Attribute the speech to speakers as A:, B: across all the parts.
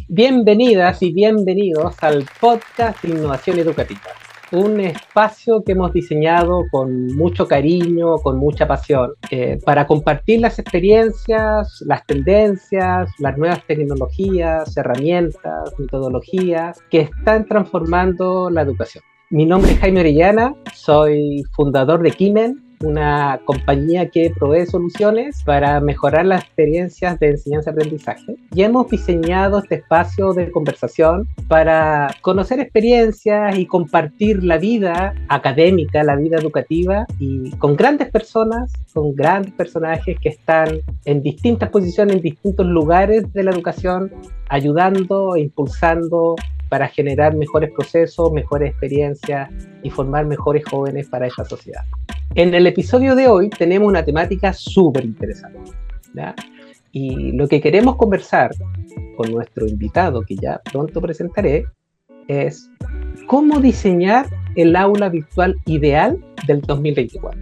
A: Bienvenidas y bienvenidos al podcast de Innovación Educativa, un espacio que hemos diseñado con mucho cariño, con mucha pasión, para compartir las experiencias, las tendencias, las nuevas tecnologías, herramientas, metodologías que están transformando la educación. Mi nombre es Jaime Orellana, soy fundador de Kimen, una compañía que provee soluciones para mejorar las experiencias de enseñanza-aprendizaje. Y hemos diseñado este espacio de conversación para conocer experiencias y compartir la vida académica, la vida educativa, y con grandes personas, con grandes personajes que están en distintas posiciones, en distintos lugares de la educación, ayudando e impulsando para generar mejores procesos, mejores experiencias y formar mejores jóvenes para esta sociedad. En el episodio de hoy tenemos una temática súper interesante, ¿ya? Y lo que queremos conversar con nuestro invitado, que ya pronto presentaré, es cómo diseñar el aula virtual ideal del 2024.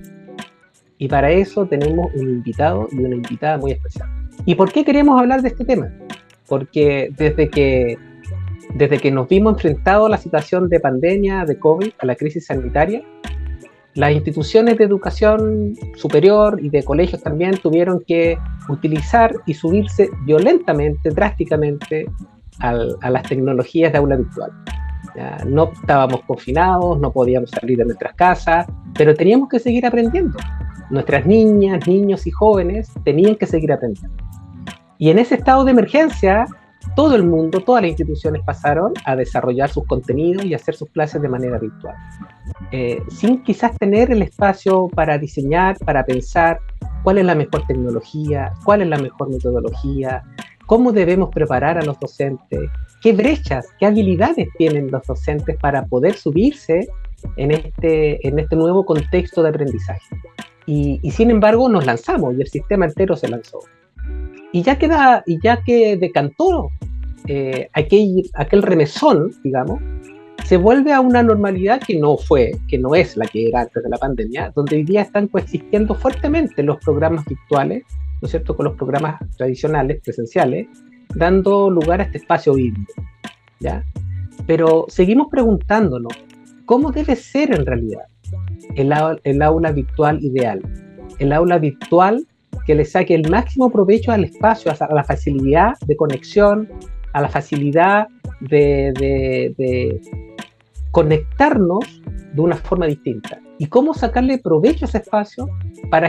A: Y para eso tenemos un invitado y una invitada muy especial. ¿Y por qué queremos hablar de este tema? Porque desde que nos vimos enfrentados a la situación de pandemia, de COVID, a la crisis sanitaria, las instituciones de educación superior y de colegios también tuvieron que utilizar y subirse violentamente, drásticamente, a las tecnologías de aula virtual. Ya, no estábamos confinados, no podíamos salir de nuestras casas, pero teníamos que seguir aprendiendo. Nuestras niñas, niños y jóvenes tenían que seguir aprendiendo. Y en ese estado de emergencia, todo el mundo, todas las instituciones pasaron a desarrollar sus contenidos y hacer sus clases de manera virtual. Sin quizás tener el espacio para diseñar, para pensar cuál es la mejor tecnología, cuál es la mejor metodología, cómo debemos preparar a los docentes, qué brechas, qué habilidades tienen los docentes para poder subirse en este nuevo contexto de aprendizaje. Y sin embargo nos lanzamos y el sistema entero se lanzó. Y ya que decantó aquel remesón, digamos, se vuelve a una normalidad que no es la que era antes de la pandemia, donde hoy día están coexistiendo fuertemente los programas virtuales, ¿no es cierto?, con los programas tradicionales, presenciales, dando lugar a este espacio híbrido, ¿ya? Pero seguimos preguntándonos, ¿cómo debe ser en realidad el aula virtual ideal? El aula virtual que le saque el máximo provecho al espacio, a la facilidad de conexión, a la facilidad de conectarnos de una forma distinta. ¿Y cómo sacarle provecho a ese espacio para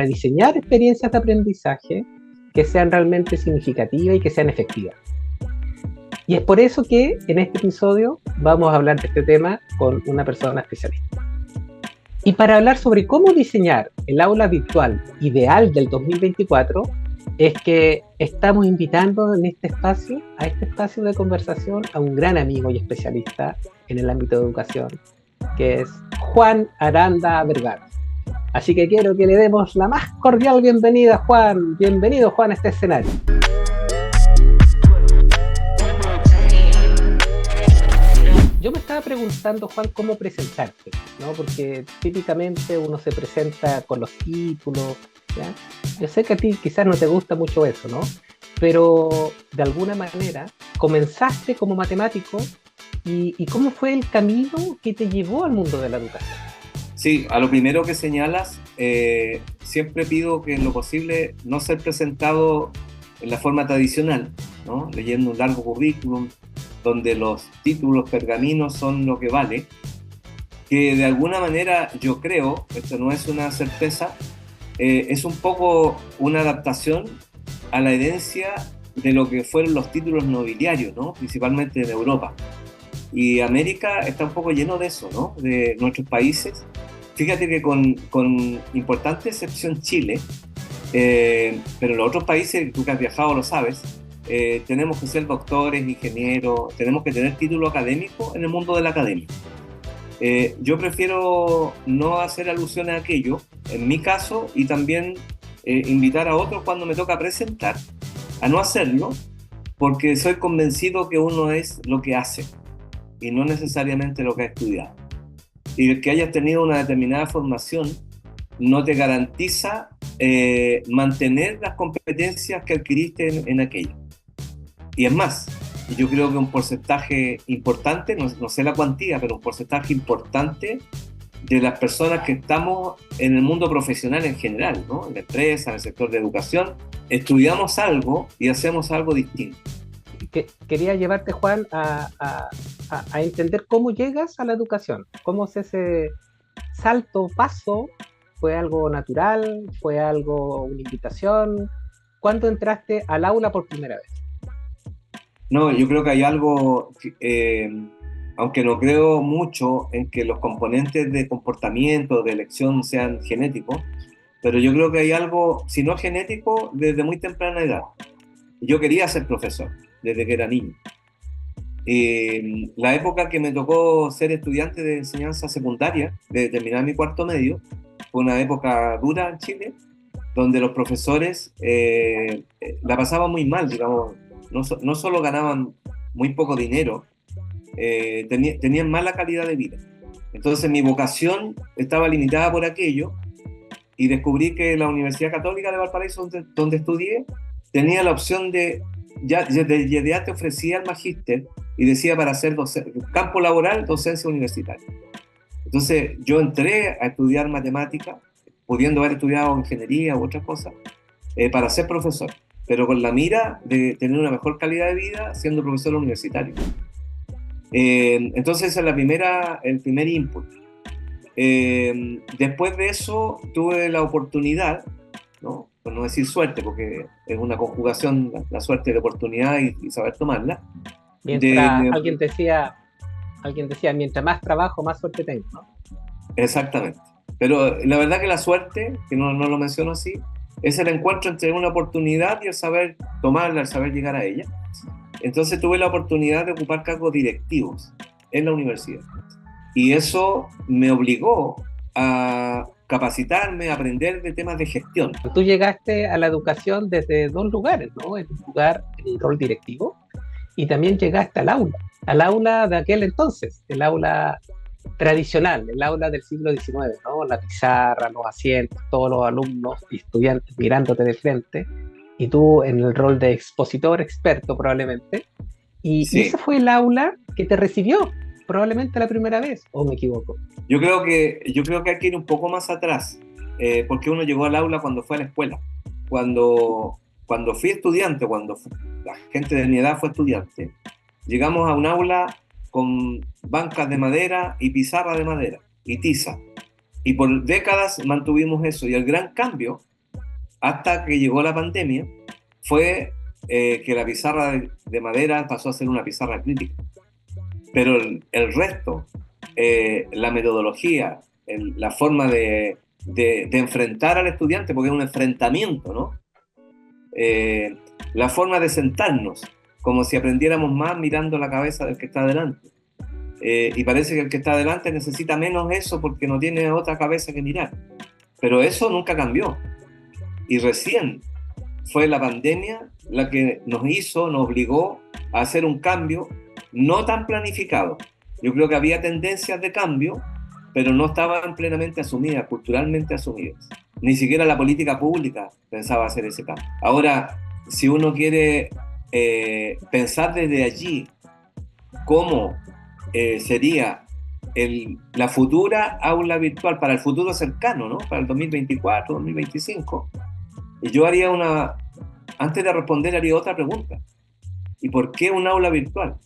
A: diseñar experiencias de aprendizaje que sean realmente significativas y que sean efectivas? Y es por eso que en este episodio vamos a hablar de este tema con una persona especialista. Y para hablar sobre cómo diseñar el aula virtual ideal del 2024, es que estamos invitando a este espacio de conversación, a un gran amigo y especialista en el ámbito de educación, que es Juan Aranda Vergara. Así que quiero que le demos la más cordial bienvenida, Juan. Bienvenido, Juan, a este escenario. Yo me estaba preguntando, Juan, cómo presentarte, ¿no? Porque típicamente uno se presenta con los títulos, ¿ya? Yo sé que a ti quizás no te gusta mucho eso, ¿no? Pero de alguna manera comenzaste como matemático y ¿cómo fue el camino que te llevó al mundo de la educación?
B: Sí, a lo primero que señalas, siempre pido que en lo posible no ser presentado en la forma tradicional, ¿no? Leyendo un largo currículum, donde los títulos pergaminos son lo que vale, que de alguna manera yo creo, esto no es una certeza, es un poco una adaptación a la herencia de lo que fueron los títulos nobiliarios, ¿no? Principalmente en Europa. Y América está un poco lleno de eso, ¿no? De nuestros países. Fíjate que con importante excepción Chile, pero en los otros países, tú que has viajado lo sabes, tenemos que ser doctores, ingenieros, tenemos que tener título académico en el mundo de la academia. Yo prefiero no hacer alusión a aquello, en mi caso, y también invitar a otros cuando me toca presentar a no hacerlo, porque soy convencido que uno es lo que hace y no necesariamente lo que ha estudiado. Y el que hayas tenido una determinada formación no te garantiza mantener las competencias que adquiriste en aquello. Y es más, yo creo que un porcentaje importante, no sé la cuantía, pero un porcentaje importante de las personas que estamos en el mundo profesional en general, ¿no? En la empresa, en el sector de educación, estudiamos algo y hacemos algo distinto.
A: Quería llevarte, Juan, a entender cómo llegas a la educación, cómo es ese salto, paso, fue algo natural, fue algo, una invitación. ¿Cuándo entraste al aula por primera vez?
B: No, yo creo que hay algo, aunque no creo mucho en que los componentes de comportamiento, de elección sean genéticos, pero yo creo que hay algo, si no genético, desde muy temprana edad. Yo quería ser profesor desde que era niño. La época que me tocó ser estudiante de enseñanza secundaria, de terminar mi cuarto medio, fue una época dura en Chile, donde los profesores la pasaban muy mal, digamos, no solo ganaban muy poco dinero, tenían mala calidad de vida. Entonces mi vocación estaba limitada por aquello y descubrí que la Universidad Católica de Valparaíso, donde estudié, tenía la opción de, ya te ofrecía el magíster y decía para hacer campo laboral, docencia universitaria. Entonces yo entré a estudiar matemática, pudiendo haber estudiado ingeniería u otras cosas, para ser profesor, pero con la mira de tener una mejor calidad de vida siendo profesor universitario. Entonces esa es el primer input. Después de eso tuve la oportunidad, ¿no? Por no decir suerte, porque es una conjugación, la suerte de oportunidad y saber tomarla.
A: Mientras alguien decía, mientras más trabajo, más suerte tengo, ¿no?
B: Exactamente. Pero la verdad que la suerte, que no lo menciono así, es el encuentro entre una oportunidad y el saber tomarla, el saber llegar a ella. Entonces tuve la oportunidad de ocupar cargos directivos en la universidad. Y eso me obligó a capacitarme, a aprender de temas de gestión.
A: Tú llegaste a la educación desde dos lugares, ¿no? En un lugar, en el rol directivo, y también llegaste al aula de aquel entonces, el aula tradicional, el aula del siglo XIX, ¿no? La pizarra, los asientos, todos los alumnos y estudiantes mirándote de frente, y tú en el rol de expositor, experto probablemente, y ese fue el aula que te recibió, probablemente la primera vez, ¿o me equivoco?
B: Yo creo que hay que ir un poco más atrás, porque uno llegó al aula cuando fue a la escuela. Cuando fui estudiante, cuando la gente de mi edad fue estudiante, llegamos a un aula con bancas de madera y pizarra de madera y tiza. Y por décadas mantuvimos eso. Y el gran cambio, hasta que llegó la pandemia, fue que la pizarra de madera pasó a ser una pizarra crítica. Pero el resto, la metodología, la forma de enfrentar al estudiante, porque es un enfrentamiento, ¿no? La forma de sentarnos, como si aprendiéramos más mirando la cabeza del que está delante. Y parece que el que está delante necesita menos eso porque no tiene otra cabeza que mirar. Pero eso nunca cambió. Y recién fue la pandemia la que nos obligó a hacer un cambio no tan planificado. Yo creo que había tendencias de cambio, pero no estaban plenamente asumidas, culturalmente asumidas. Ni siquiera la política pública pensaba hacer ese cambio. Ahora, si uno quiere pensar desde allí cómo sería la futura aula virtual para el futuro cercano, ¿no? Para el 2024, 2025, yo haría antes de responder, haría otra pregunta. ¿Y por qué un aula virtual?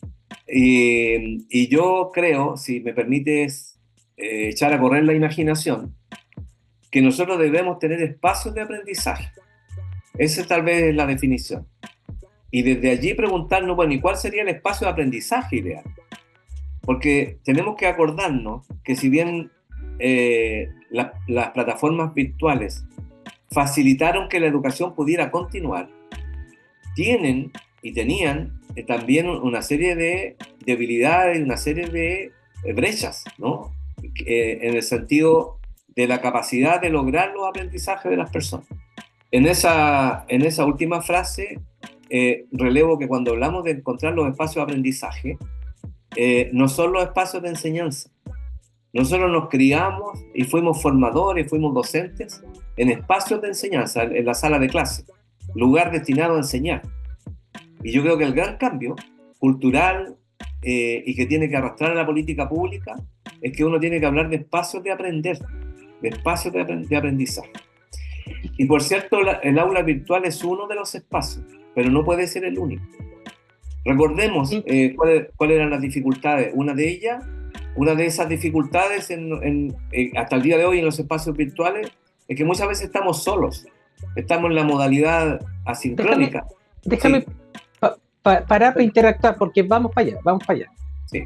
B: Y yo creo, si me permites echar a correr la imaginación, que nosotros debemos tener espacios de aprendizaje. Esa tal vez es la definición. Y desde allí preguntarnos, bueno, ¿y cuál sería el espacio de aprendizaje ideal? Porque tenemos que acordarnos que si bien las plataformas virtuales facilitaron que la educación pudiera continuar, tienen y tenían también una serie de debilidades, una serie de brechas, ¿no? En el sentido de la capacidad de lograr los aprendizajes de las personas. En esa última frase relevo que cuando hablamos de encontrar los espacios de aprendizaje, no son los espacios de enseñanza. Nosotros nos criamos y fuimos formadores, fuimos docentes en espacios de enseñanza, en la sala de clase, lugar destinado a enseñar. Y yo creo que el gran cambio cultural y que tiene que arrastrar a la política pública es que uno tiene que hablar de espacios de aprender, de espacios de aprendizaje. Y por cierto, el aula virtual es uno de los espacios, pero no puede ser el único. Recordemos cuáles eran las dificultades. Una de esas dificultades hasta el día de hoy en los espacios virtuales es que muchas veces estamos solos, estamos en la modalidad asincrónica.
A: Déjame sí. Parar para interactuar, porque vamos para allá.
B: Sí.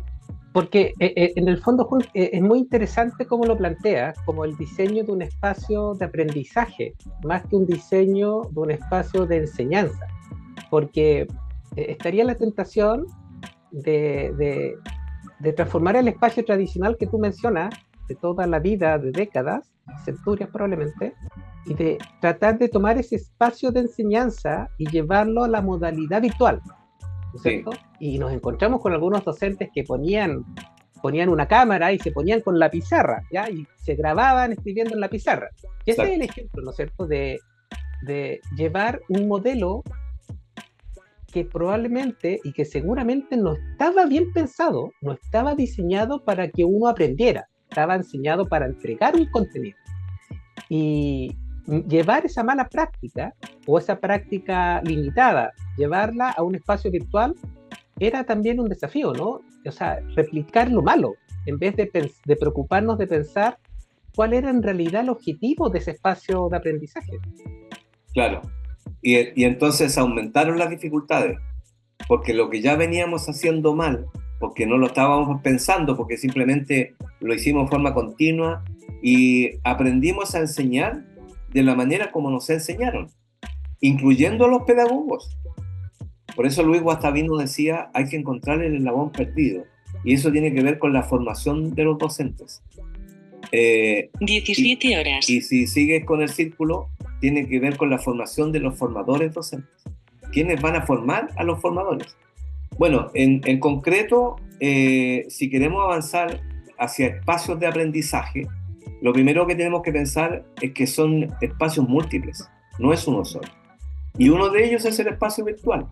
A: Porque en el fondo es muy interesante cómo lo planteas, como el diseño de un espacio de aprendizaje, más que un diseño de un espacio de enseñanza, porque estaría la tentación de transformar el espacio tradicional que tú mencionas, de toda la vida, de décadas, centurias probablemente, y de tratar de tomar ese espacio de enseñanza y llevarlo a la modalidad virtual, ¿no es cierto? Sí. Y nos encontramos con algunos docentes que ponían una cámara y se ponían con la pizarra, ¿ya? Y se grababan escribiendo en la pizarra. Y ese es el ejemplo, ¿no es cierto?, de llevar un modelo que probablemente y que seguramente no estaba bien pensado, no estaba diseñado para que uno aprendiera, estaba diseñado para entregar un contenido. Y llevar esa mala práctica o esa práctica limitada, llevarla a un espacio virtual era también un desafío, ¿no? O sea, replicar lo malo, en vez de preocuparnos de pensar cuál era en realidad el objetivo de ese espacio de aprendizaje.
B: Claro, y entonces aumentaron las dificultades, porque lo que ya veníamos haciendo mal, porque no lo estábamos pensando, porque simplemente lo hicimos de forma continua y aprendimos a enseñar de la manera como nos enseñaron, incluyendo a los pedagogos. Por eso Luis Guastavino decía, hay que encontrar el eslabón perdido, y eso tiene que ver con la formación de los docentes.
C: 17 horas.
B: Y si sigues con el círculo, tiene que ver con la formación de los formadores docentes. ¿Quiénes van a formar a los formadores? Bueno, en concreto, si queremos avanzar hacia espacios de aprendizaje, lo primero que tenemos que pensar es que son espacios múltiples, no es uno solo. Y uno de ellos es el espacio virtual.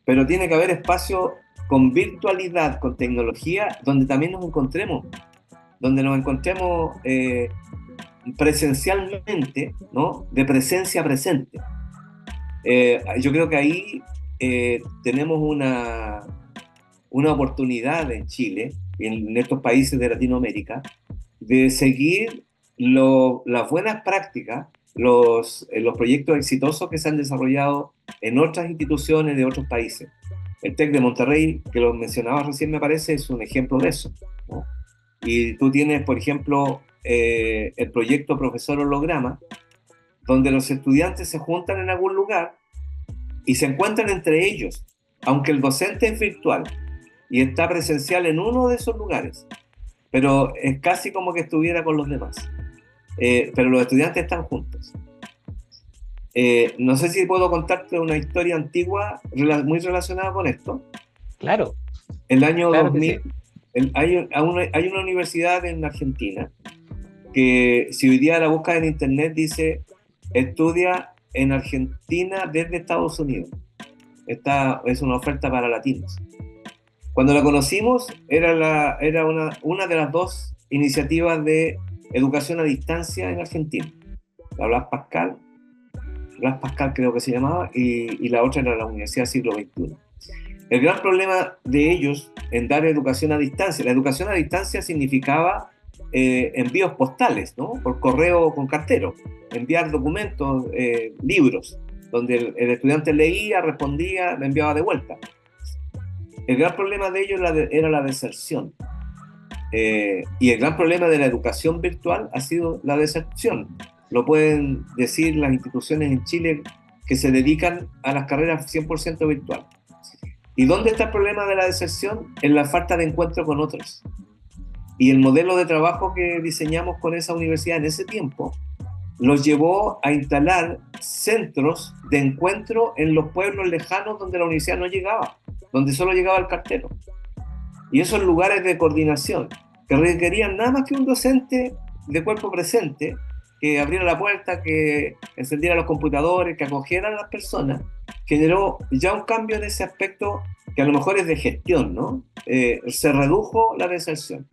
B: Pero tiene que haber espacio con virtualidad, con tecnología, donde también nos encontremos presencialmente, ¿no? De presencia a presente. Yo creo que ahí tenemos una oportunidad en Chile, en estos países de Latinoamérica, de seguir las buenas prácticas, los proyectos exitosos que se han desarrollado en otras instituciones de otros países. El TEC de Monterrey, que lo mencionaba recién, me parece, es un ejemplo de eso, ¿no? Y tú tienes, por ejemplo, el proyecto Profesor Holograma, donde los estudiantes se juntan en algún lugar y se encuentran entre ellos, aunque el docente es virtual y está presencial en uno de esos lugares, pero es casi como que estuviera con los demás. Pero los estudiantes están juntos. No sé si puedo contarte una historia antigua muy relacionada con esto.
A: Claro.
B: El año
A: claro
B: 2000, sí. hay una universidad en Argentina que, si hoy día la buscas en internet, dice estudia en Argentina desde Estados Unidos. Esta es una oferta para latinos. Cuando la conocimos, era una de las dos iniciativas de educación a distancia en Argentina. La Blas Pascal creo que se llamaba, y la otra era la Universidad Siglo XXI. El gran problema de ellos en dar educación a distancia, la educación a distancia significaba envíos postales, ¿no? Por correo con cartero, enviar documentos, libros, donde el estudiante leía, respondía, le enviaba de vuelta. El gran problema de ellos era la deserción. Y el gran problema de la educación virtual ha sido la deserción. Lo pueden decir las instituciones en Chile que se dedican a las carreras 100% virtual. ¿Y dónde está el problema de la deserción? En la falta de encuentro con otros. Y el modelo de trabajo que diseñamos con esa universidad en ese tiempo los llevó a instalar centros de encuentro en los pueblos lejanos donde la universidad no llegaba, donde solo llegaba el cartero. Y esos lugares de coordinación que requerían nada más que un docente de cuerpo presente, que abriera la puerta, que encendiera los computadores, que acogiera a las personas, generó ya un cambio en ese aspecto que a lo mejor es de gestión, ¿no? Se redujo la deserción,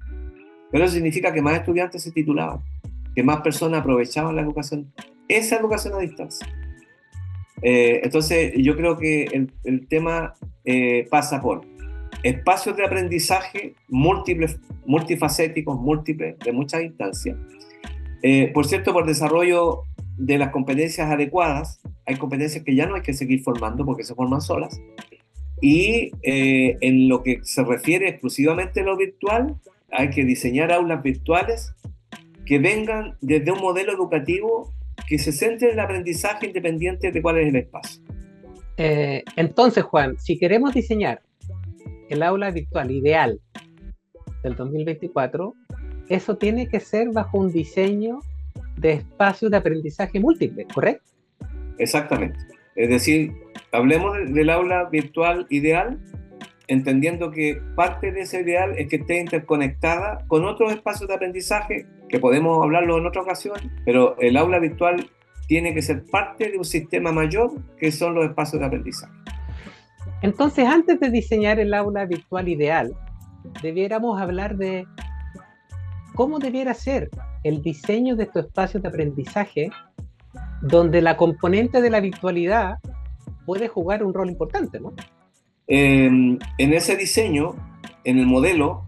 B: pero eso significa que más estudiantes se titulaban, que más personas aprovechaban la educación, esa educación a distancia. Entonces yo creo que el tema pasa por espacios de aprendizaje múltiples, multifacéticos, múltiples, de muchas instancias. Por cierto, por desarrollo de las competencias adecuadas, hay competencias que ya no hay que seguir formando porque se forman solas. Y en lo que se refiere exclusivamente a lo virtual, hay que diseñar aulas virtuales que vengan desde un modelo educativo que se centre en el aprendizaje independiente de cuál es el espacio.
A: Entonces, Juan, si queremos diseñar el aula virtual ideal del 2024, eso tiene que ser bajo un diseño de espacios de aprendizaje múltiples, ¿correcto?
B: Exactamente. Es decir, hablemos del aula virtual ideal, entendiendo que parte de ese ideal es que esté interconectada con otros espacios de aprendizaje, que podemos hablarlo en otra ocasión, pero el aula virtual tiene que ser parte de un sistema mayor que son los espacios de aprendizaje.
A: Entonces, antes de diseñar el aula virtual ideal, debiéramos hablar de cómo debiera ser el diseño de estos espacios de aprendizaje donde la componente de la virtualidad puede jugar un rol importante, ¿no?
B: En ese diseño, en el modelo,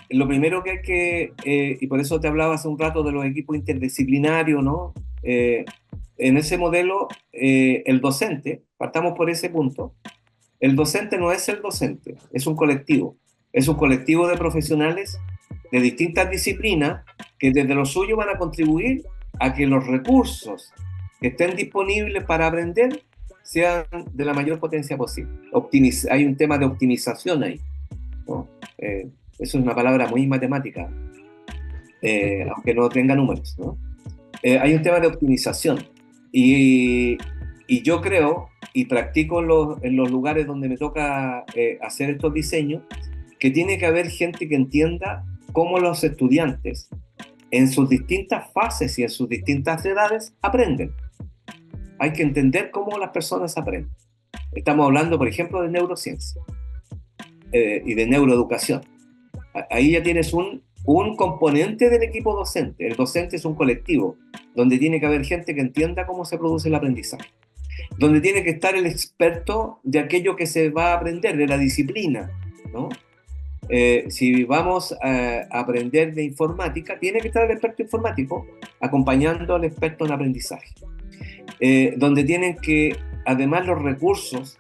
B: lo primero que hay que, y por eso te hablaba hace un rato de los equipos interdisciplinarios, ¿no? En ese modelo, el docente, partamos por ese punto, el docente no es el docente, es un colectivo de profesionales de distintas disciplinas que desde lo suyo van a contribuir a que los recursos que estén disponibles para aprender sean de la mayor potencia posible. Hay un tema de optimización ahí, ¿no? Eso es una palabra muy matemática, aunque no tenga números, ¿no? Hay un tema de optimización y yo creo y practico en los lugares donde me toca hacer estos diseños que tiene que haber gente que entienda cómo los estudiantes en sus distintas fases y en sus distintas edades aprenden. Hay que entender cómo las personas aprenden. Estamos hablando, por ejemplo, de neurociencia y de neuroeducación. Ahí ya tienes un componente del equipo docente. El docente es un colectivo donde tiene que haber gente que entienda cómo se produce el aprendizaje, donde tiene que estar el experto de aquello que se va a aprender, de la disciplina, ¿no? Si vamos a aprender de informática, tiene que estar el experto informático acompañando al experto en aprendizaje. Donde tienen que, además, los recursos,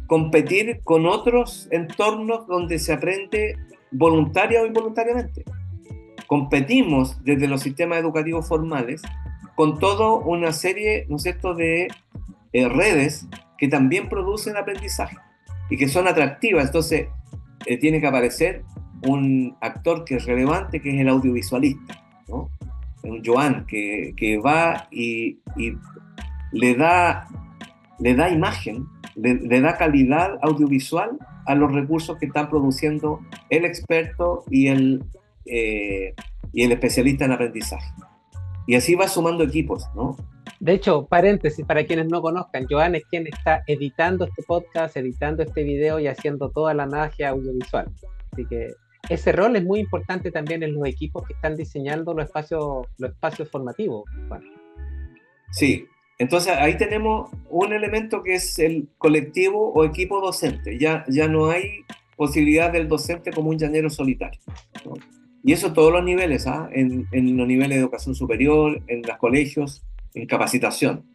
B: competir con otros entornos donde se aprende voluntaria o involuntariamente. Competimos desde los sistemas educativos formales con toda una serie, ¿no es cierto?, de redes que también producen aprendizaje y que son atractivas. Entonces, tiene que aparecer un actor que es relevante, que es el audiovisualista, ¿no? Un Joan que va y le da imagen, le da calidad audiovisual a los recursos que están produciendo el experto y el especialista en aprendizaje. Y así va sumando equipos, ¿no?
A: De hecho, paréntesis, para quienes no conozcan, Joan es quien está editando este podcast, editando este video y haciendo toda la magia audiovisual. Así que ese rol es muy importante también en los equipos que están diseñando los espacios formativos. Bueno.
B: Sí, entonces ahí tenemos un elemento que es el colectivo o equipo docente. Ya no hay posibilidad del docente como un llanero solitario, ¿no? Y eso en todos los niveles, ¿ah? En los niveles de educación superior, en los colegios, en capacitación.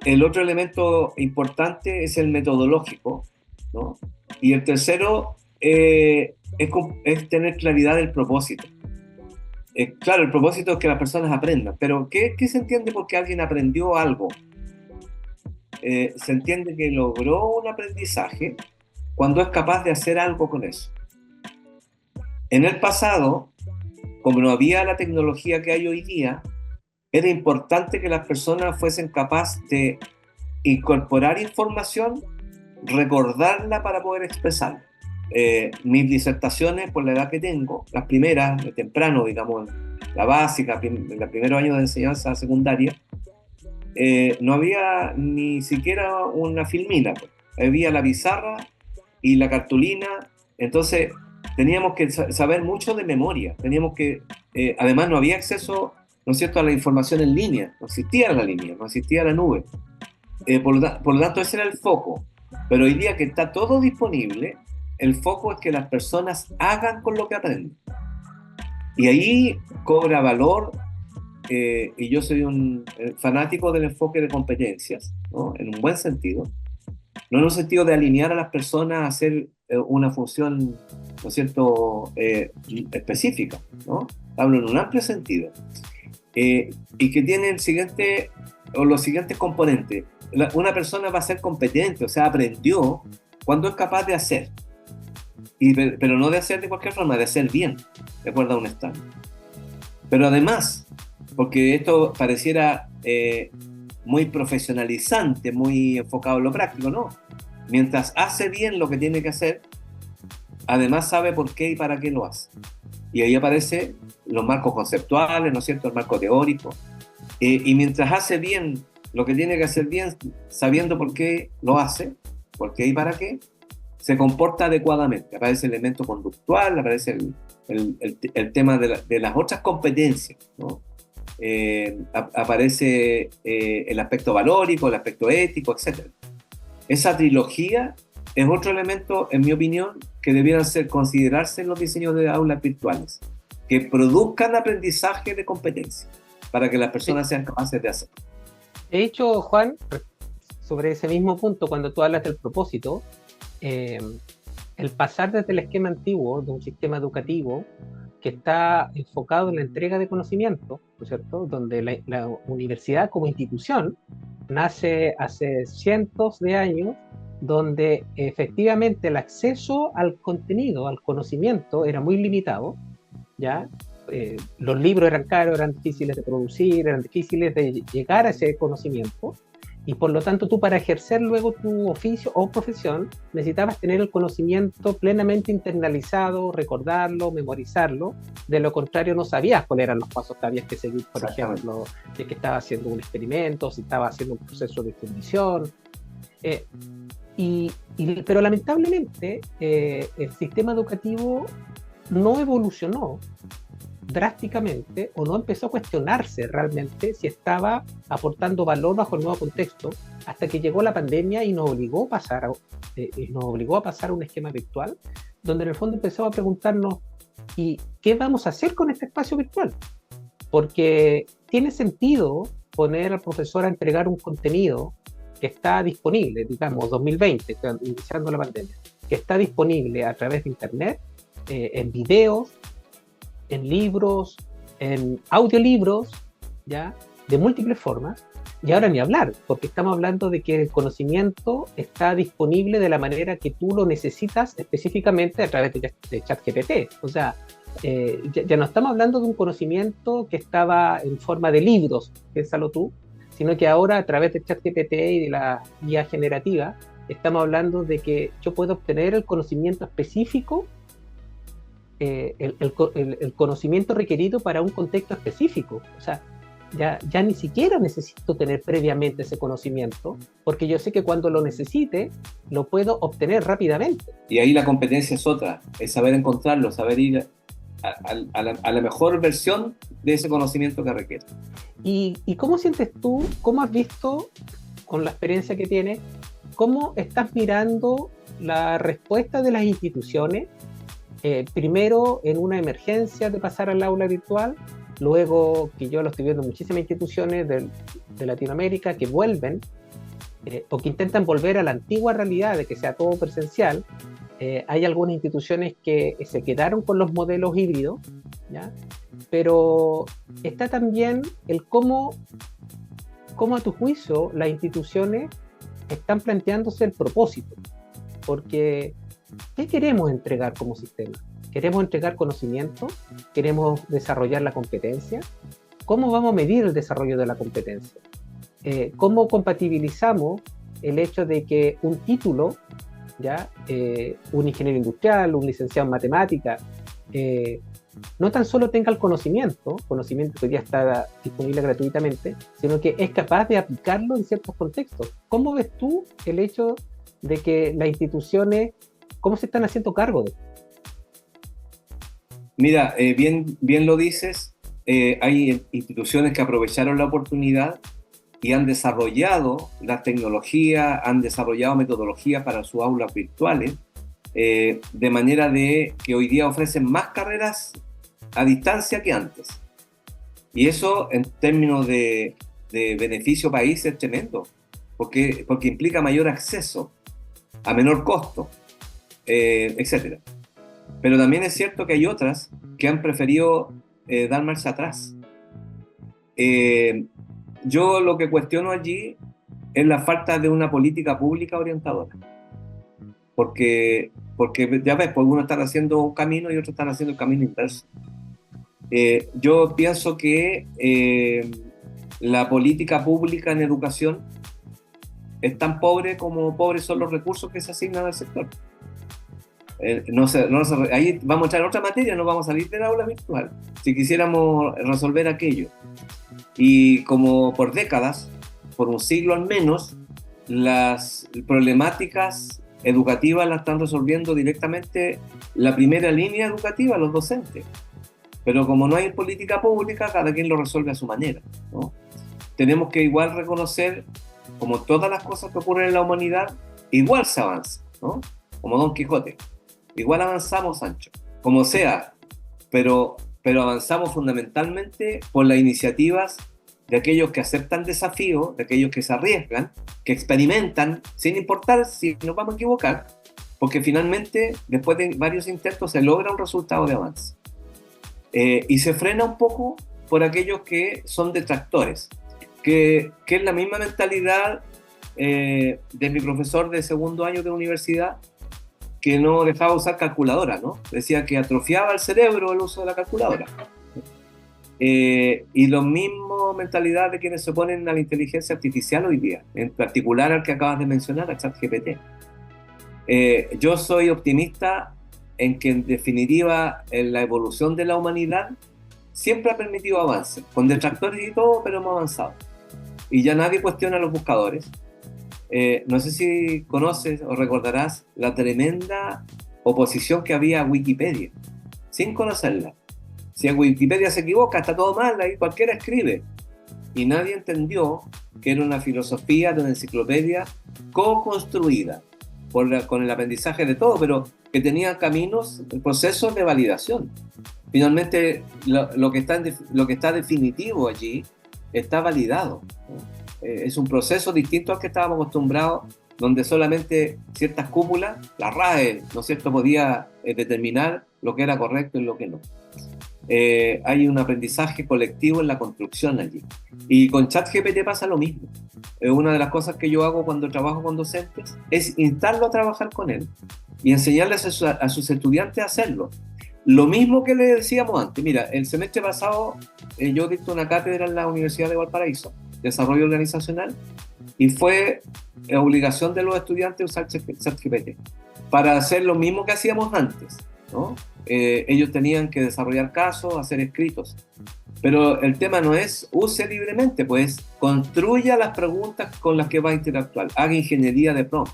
B: El otro elemento importante es el metodológico, ¿no? Y el tercero es tener claridad del propósito. Claro, el propósito es que las personas aprendan, pero ¿qué se entiende porque alguien aprendió algo? Se entiende que logró un aprendizaje cuando es capaz de hacer algo con eso. En el pasado, como no había la tecnología que hay hoy día, era importante que las personas fuesen capaces de incorporar información, recordarla para poder expresarla. Mis disertaciones, por la edad que tengo, las primeras, de temprano, digamos, la básica, los primeros años de enseñanza secundaria, no había ni siquiera una filmina, pues. Había la pizarra y la cartulina, entonces teníamos que saber mucho de memoria, teníamos que, además no había acceso, ¿no es cierto?, a la información en línea, no existía la línea, no existía la nube. Por lo tanto, ese era el foco. Pero hoy día que está todo disponible, el foco es que las personas hagan con lo que aprenden. Y ahí cobra valor, y yo soy un fanático del enfoque de competencias, ¿no? En un buen sentido, no en un sentido de alinear a las personas a hacer una función, ¿no es cierto?, específica, ¿no? Hablo en un amplio sentido. Y que tiene los siguientes componentes. Una persona va a ser competente, o sea, aprendió cuando es capaz de hacer. Pero no de hacer de cualquier forma, de hacer bien, de acuerdo a un estándar. Pero además, porque esto pareciera muy profesionalizante, muy enfocado en lo práctico, no. Mientras hace bien lo que tiene que hacer, además sabe por qué y para qué lo hace. Y ahí aparecen los marcos conceptuales, ¿no es cierto?, el marco teórico. Y mientras hace bien lo que tiene que hacer bien, sabiendo por qué lo hace, por qué y para qué, se comporta adecuadamente. Aparece el elemento conductual, aparece el tema de las otras competencias, ¿no? Aparece el aspecto valórico, el aspecto ético, etc. Esa trilogía es otro elemento, en mi opinión, que debieran considerarse en los diseños de aulas virtuales, que produzcan aprendizaje de competencia para que las personas sean capaces de hacer.
A: De hecho, Juan, sobre ese mismo punto, cuando tú hablas del propósito, el pasar desde el esquema antiguo de un sistema educativo que está enfocado en la entrega de conocimiento, ¿no es cierto?, donde la universidad como institución nace hace cientos de años, donde efectivamente el acceso al contenido, al conocimiento, era muy limitado, ¿ya? Los libros eran caros, eran difíciles de producir, eran difíciles de llegar a ese conocimiento, y por lo tanto tú, para ejercer luego tu oficio o profesión, necesitabas tener el conocimiento plenamente internalizado, recordarlo, memorizarlo. De lo contrario no sabías cuáles eran los pasos que habías que seguir, por ejemplo, de que estaba haciendo un experimento, si estaba haciendo un proceso de fundición. Pero lamentablemente el sistema educativo no evolucionó drásticamente, o no empezó a cuestionarse realmente si estaba aportando valor bajo el nuevo contexto, hasta que llegó la pandemia y nos obligó a pasar a un esquema virtual, donde en el fondo empezamos a preguntarnos: ¿y qué vamos a hacer con este espacio virtual? Porque tiene sentido poner al profesor a entregar un contenido que está disponible, digamos, 2020, iniciando la pandemia, que está disponible a través de internet, en videos, en libros, en audiolibros, ¿ya?, de múltiples formas. Y ahora ni hablar, porque estamos hablando de que el conocimiento está disponible de la manera que tú lo necesitas, específicamente a través de ChatGPT. O sea, ya no estamos hablando de un conocimiento que estaba en forma de libros, piénsalo tú, sino que ahora, a través de ChatGPT y de la guía generativa, estamos hablando de que yo puedo obtener el conocimiento específico, el conocimiento requerido para un contexto específico. O sea, ya ni siquiera necesito tener previamente ese conocimiento, porque yo sé que cuando lo necesite, lo puedo obtener rápidamente.
B: Y ahí la competencia es otra, es saber encontrarlo, saber ir a la mejor versión de ese conocimiento que requiere.
A: ¿Y cómo sientes tú, cómo has visto, con la experiencia que tienes, cómo estás mirando la respuesta de las instituciones, primero en una emergencia de pasar al aula virtual, luego, que yo lo estoy viendo en muchísimas instituciones de Latinoamérica que vuelven, o que intentan volver a la antigua realidad de que sea todo presencial? Hay algunas instituciones que se quedaron con los modelos híbridos, ¿ya? Pero está también el cómo a tu juicio las instituciones están planteándose el propósito, porque ¿qué queremos entregar como sistema? ¿Queremos entregar conocimiento? ¿Queremos desarrollar la competencia? ¿Cómo vamos a medir el desarrollo de la competencia? ¿Cómo compatibilizamos el hecho de que un título, ¿ya?, un ingeniero industrial, un licenciado en matemáticas, no tan solo tenga el conocimiento que hoy día está disponible gratuitamente, sino que es capaz de aplicarlo en ciertos contextos. ¿Cómo ves tú el hecho de que las instituciones, cómo se están haciendo cargo de esto?
B: Mira, bien lo dices, hay instituciones que aprovecharon la oportunidad y han desarrollado la tecnología, han desarrollado metodologías para sus aulas virtuales, de manera de que hoy día ofrecen más carreras a distancia que antes. Y eso en términos de beneficio país es tremendo, porque implica mayor acceso a menor costo, etc. Pero también es cierto que hay otras que han preferido dar marcha atrás. Yo lo que cuestiono allí es la falta de una política pública orientadora. Porque ya ves, pues unos están haciendo un camino y otros están haciendo el camino inverso. Yo pienso que la política pública en educación es tan pobre como pobres son los recursos que se asignan al sector. Ahí vamos a entrar en otra materia, no vamos a salir del aula virtual, si quisiéramos resolver aquello. Y como por décadas, por un siglo al menos, las problemáticas educativas las están resolviendo directamente la primera línea educativa, los docentes. Pero como no hay política pública, cada quien lo resuelve a su manera, ¿no? Tenemos que igual reconocer, como todas las cosas que ocurren en la humanidad, igual se avanza, ¿no? Como Don Quijote. Igual avanzamos, Sancho, como sea, pero avanzamos fundamentalmente por las iniciativas de aquellos que aceptan desafíos, de aquellos que se arriesgan, que experimentan, sin importar si nos vamos a equivocar, porque finalmente, después de varios intentos, se logra un resultado de avance. Y se frena un poco por aquellos que son detractores, que es la misma mentalidad de mi profesor de segundo año de universidad, que no dejaba usar calculadora, ¿no? Decía que atrofiaba el cerebro el uso de la calculadora. Y la misma mentalidad de quienes se oponen a la inteligencia artificial hoy día, en particular al que acabas de mencionar, a ChatGPT. Yo soy optimista en que, en definitiva, en la evolución de la humanidad siempre ha permitido avances, con detractores y todo, pero hemos avanzado. Y ya nadie cuestiona a los buscadores. No sé si conoces o recordarás la tremenda oposición que había a Wikipedia, sin conocerla. Si en Wikipedia se equivoca, está todo mal, ahí cualquiera escribe. Y nadie entendió que era una filosofía de una enciclopedia co-construida con el aprendizaje de todo, pero que tenía caminos, procesos de validación. Finalmente, lo que está definitivo allí está validado, ¿no? Es un proceso distinto al que estábamos acostumbrados, donde solamente ciertas cúpulas, la RAE, ¿no es cierto?, podía determinar lo que era correcto y lo que no. Hay un aprendizaje colectivo en la construcción allí. Y con ChatGPT pasa lo mismo. Una de las cosas que yo hago cuando trabajo con docentes es instarlo a trabajar con él y enseñarles a sus estudiantes a hacerlo. Lo mismo que le decíamos antes. Mira, el semestre pasado yo dicto una cátedra en la Universidad de Valparaíso, Desarrollo Organizacional, y fue obligación de los estudiantes usar ChatGPT para hacer lo mismo que hacíamos antes, ¿no? Ellos tenían que desarrollar casos, hacer escritos, pero el tema no es use libremente, pues construya las preguntas con las que va a interactuar, haga ingeniería de prompt,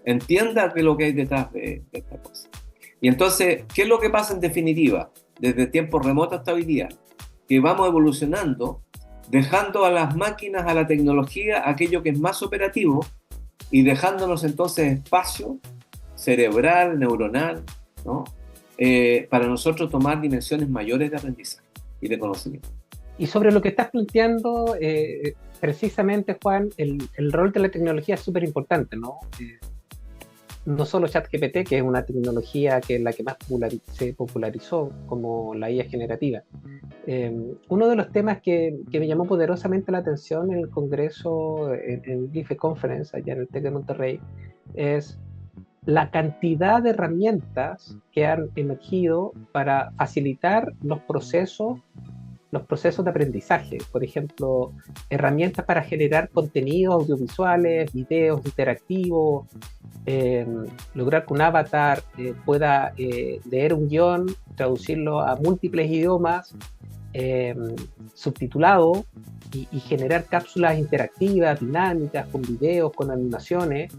B: entienda lo que hay detrás de esta cosa. Y entonces, ¿qué es lo que pasa en definitiva? Desde tiempos remotos hasta hoy día, que vamos evolucionando, dejando a las máquinas, a la tecnología, aquello que es más operativo, y dejándonos entonces espacio cerebral, neuronal, ¿no? Para nosotros tomar dimensiones mayores de aprendizaje y de conocimiento.
A: Y sobre lo que estás planteando, precisamente, Juan, el rol de la tecnología es súper importante, ¿no? No solo ChatGPT, que es una tecnología que es la que más se popularizó como la IA generativa. Uno de los temas que me llamó poderosamente la atención en el Congreso, en IFE Conference, allá en el TEC de Monterrey, es la cantidad de herramientas que han emergido para facilitar los procesos de aprendizaje. Por ejemplo, herramientas para generar contenidos audiovisuales, videos interactivos, lograr que un avatar pueda leer un guión, traducirlo a múltiples idiomas, subtitulado, y generar cápsulas interactivas, dinámicas, con videos, con animaciones,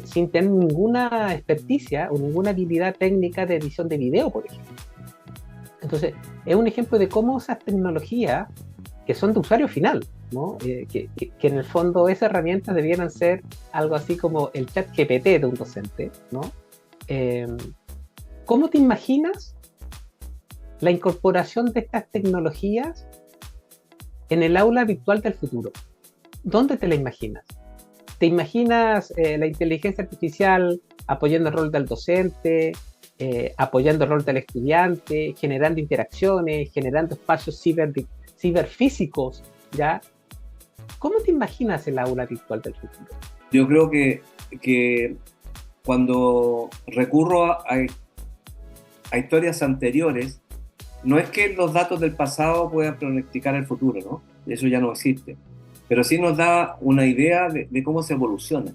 A: sin tener ninguna experticia o ninguna habilidad técnica de edición de video, por ejemplo. Entonces, es un ejemplo de cómo esas tecnologías, que son de usuario final, ¿no? Que en el fondo esas herramientas debieran ser algo así como el chat GPT de un docente, ¿no? ¿Cómo te imaginas la incorporación de estas tecnologías en el aula virtual del futuro? ¿Dónde te la imaginas? ¿Te imaginas la inteligencia artificial apoyando el rol del docente, apoyando el rol del estudiante, generando interacciones, generando espacios ciberfísicos, ¿ya? ¿Cómo te imaginas el aula virtual del futuro?
B: Yo creo que cuando recurro a historias anteriores, no es que los datos del pasado puedan pronosticar el futuro, ¿no? Eso ya no existe. Pero sí nos da una idea de cómo se evoluciona.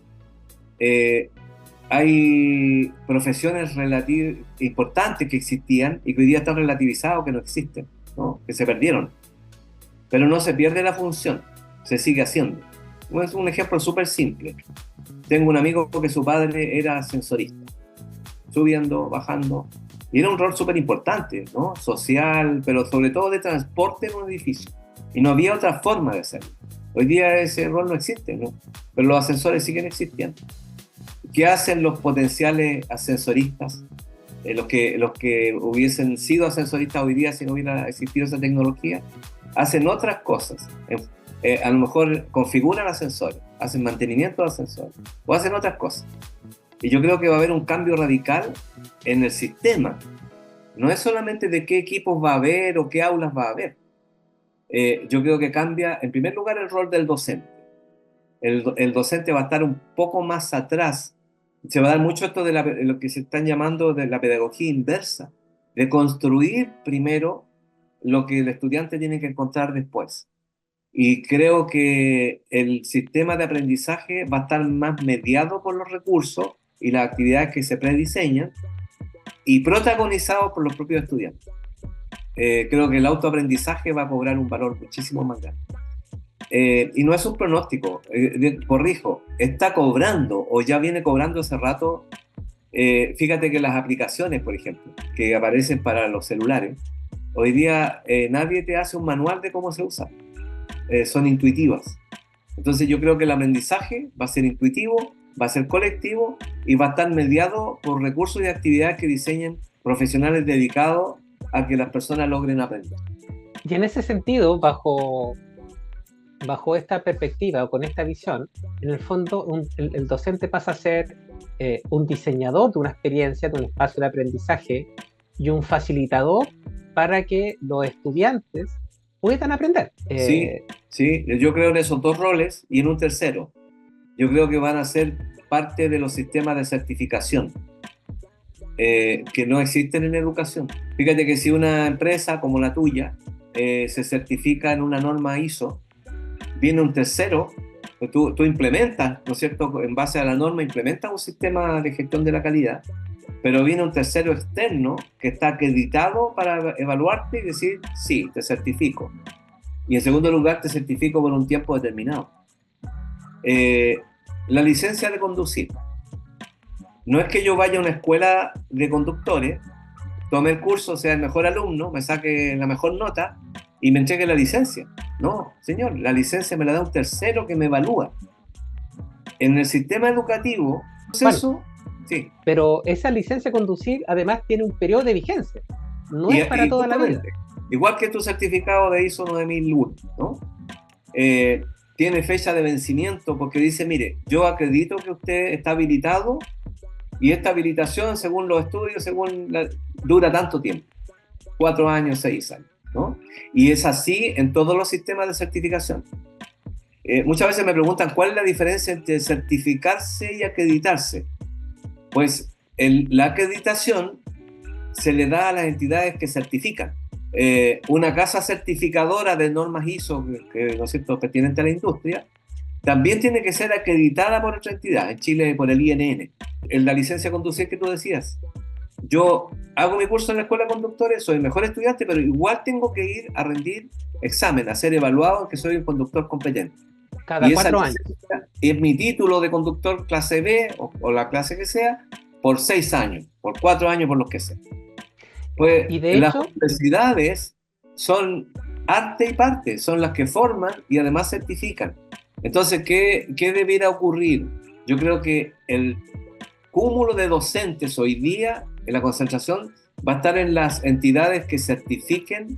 B: Hay profesiones importantes que existían y que hoy día están relativizadas o que no existen, ¿no? Que se perdieron. Pero no se pierde la función, se sigue haciendo. Es un ejemplo súper simple. Tengo un amigo que su padre era ascensorista, subiendo, bajando, y era un rol súper importante, ¿no? Social, pero sobre todo de transporte en un edificio. Y no había otra forma de hacerlo. Hoy día ese rol no existe, ¿no? Pero los ascensores siguen existiendo. ¿Qué hacen los potenciales ascensoristas? Los que hubiesen sido ascensoristas hoy día si no hubiera existido esa tecnología, hacen otras cosas. A lo mejor configuran ascensores, hacen mantenimiento de ascensores, o hacen otras cosas. Y yo creo que va a haber un cambio radical en el sistema. No es solamente de qué equipos va a haber o qué aulas va a haber. Yo creo que cambia, en primer lugar, el rol del docente. El docente va a estar un poco más atrás. Se va a dar mucho esto de lo que se están llamando de la pedagogía inversa, de construir primero lo que el estudiante tiene que encontrar después. Y creo que el sistema de aprendizaje va a estar más mediado por los recursos y las actividades que se prediseñan y protagonizado por los propios estudiantes. Creo que el autoaprendizaje va a cobrar un valor muchísimo más grande. Y no es un pronóstico, corrijo, está cobrando o ya viene cobrando hace rato. Fíjate que las aplicaciones, por ejemplo, que aparecen para los celulares, hoy día nadie te hace un manual de cómo se usa. Son intuitivas. Entonces yo creo que el aprendizaje va a ser intuitivo, va a ser colectivo y va a estar mediado por recursos y actividades que diseñen profesionales dedicados a que las personas logren aprender.
A: Y en ese sentido, bajo esta perspectiva o con esta visión, en el fondo el docente pasa a ser un diseñador de una experiencia, de un espacio de aprendizaje y un facilitador para que los estudiantes puedan aprender.
B: Sí, yo creo en esos dos roles y en un tercero. Yo creo que van a ser parte de los sistemas de certificación que no existen en educación. Fíjate que si una empresa como la tuya se certifica en una norma ISO, viene un tercero, tú implementas, ¿no es cierto? En base a la norma implementas un sistema de gestión de la calidad, pero viene un tercero externo que está acreditado para evaluarte y decir, sí, te certifico. Y en segundo lugar, te certifico por un tiempo determinado. La licencia de conducir. No es que yo vaya a una escuela de conductores, tome el curso, sea el mejor alumno, me saque la mejor nota y me entregue la licencia. No, señor, la licencia me la da un tercero que me evalúa. En el sistema educativo, eso... Sí.
A: Pero esa licencia de conducir además tiene un periodo de vigencia, no es para toda la vida.
B: Igual que tu certificado de ISO 9001, ¿no? Tiene fecha de vencimiento porque dice, mire, yo acredito que usted está habilitado y esta habilitación, según los estudios, dura tanto tiempo, 4 años, 6 años, ¿no? Y es así en todos los sistemas de certificación. Muchas veces me preguntan cuál es la diferencia entre certificarse y acreditarse. Pues la acreditación se le da a las entidades que certifican. Una casa certificadora de normas ISO, ¿no es cierto?, pertinente a la industria, también tiene que ser acreditada por otra entidad, en Chile por el INN. En la licencia de conducir que tú decías, yo hago mi curso en la escuela de conductores, soy el mejor estudiante, pero igual tengo que ir a rendir examen, a ser evaluado que soy un conductor competente.
A: Cada 4 años.
B: Es mi título de conductor clase B o la clase que sea, por 6 años, por 4 años, por los que sea. Pues
A: y de
B: las
A: hecho,
B: universidades son arte y parte, son las que forman y además certifican. Entonces, ¿qué debiera ocurrir? Yo creo que el cúmulo de docentes hoy día, en la concentración, va a estar en las entidades que certifiquen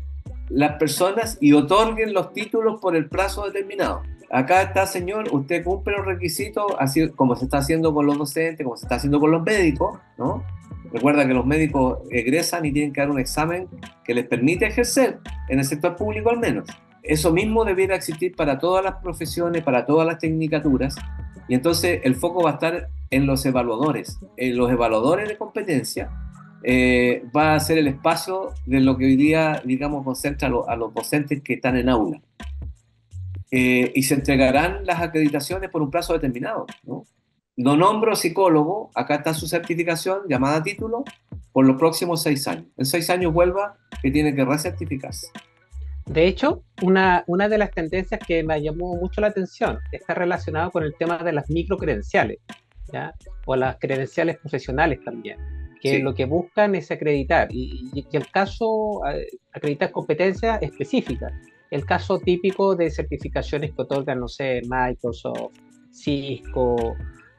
B: las personas y otorguen los títulos por el plazo determinado. Acá está, señor, usted cumple los requisitos, así como se está haciendo con los docentes, como se está haciendo con los médicos, ¿no? Recuerda que los médicos egresan y tienen que dar un examen que les permite ejercer, en el sector público al menos. Eso mismo debiera existir para todas las profesiones, para todas las tecnicaturas, y entonces el foco va a estar en los evaluadores. Los evaluadores de competencia va a ser el espacio de lo que hoy día, digamos, concentra a los docentes que están en aula. Y se entregarán las acreditaciones por un plazo determinado, ¿no? No nombro psicólogo, acá está su certificación llamada título, por los próximos 6 años. En 6 años vuelva que tiene que recertificarse.
A: de hecho, una de las tendencias que me llamó mucho la atención está relacionado con el tema de las microcredenciales, ¿ya? O las credenciales profesionales también, que
B: Sí.
A: lo que buscan es acreditar, y el caso, acreditar competencias específicas. El caso típico de certificaciones que otorgan, no sé, Microsoft, Cisco,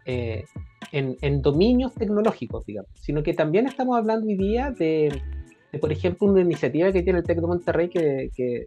A: eh, en dominios tecnológicos, digamos, sino que también estamos hablando hoy día por ejemplo, una iniciativa que tiene el TEC de Monterrey que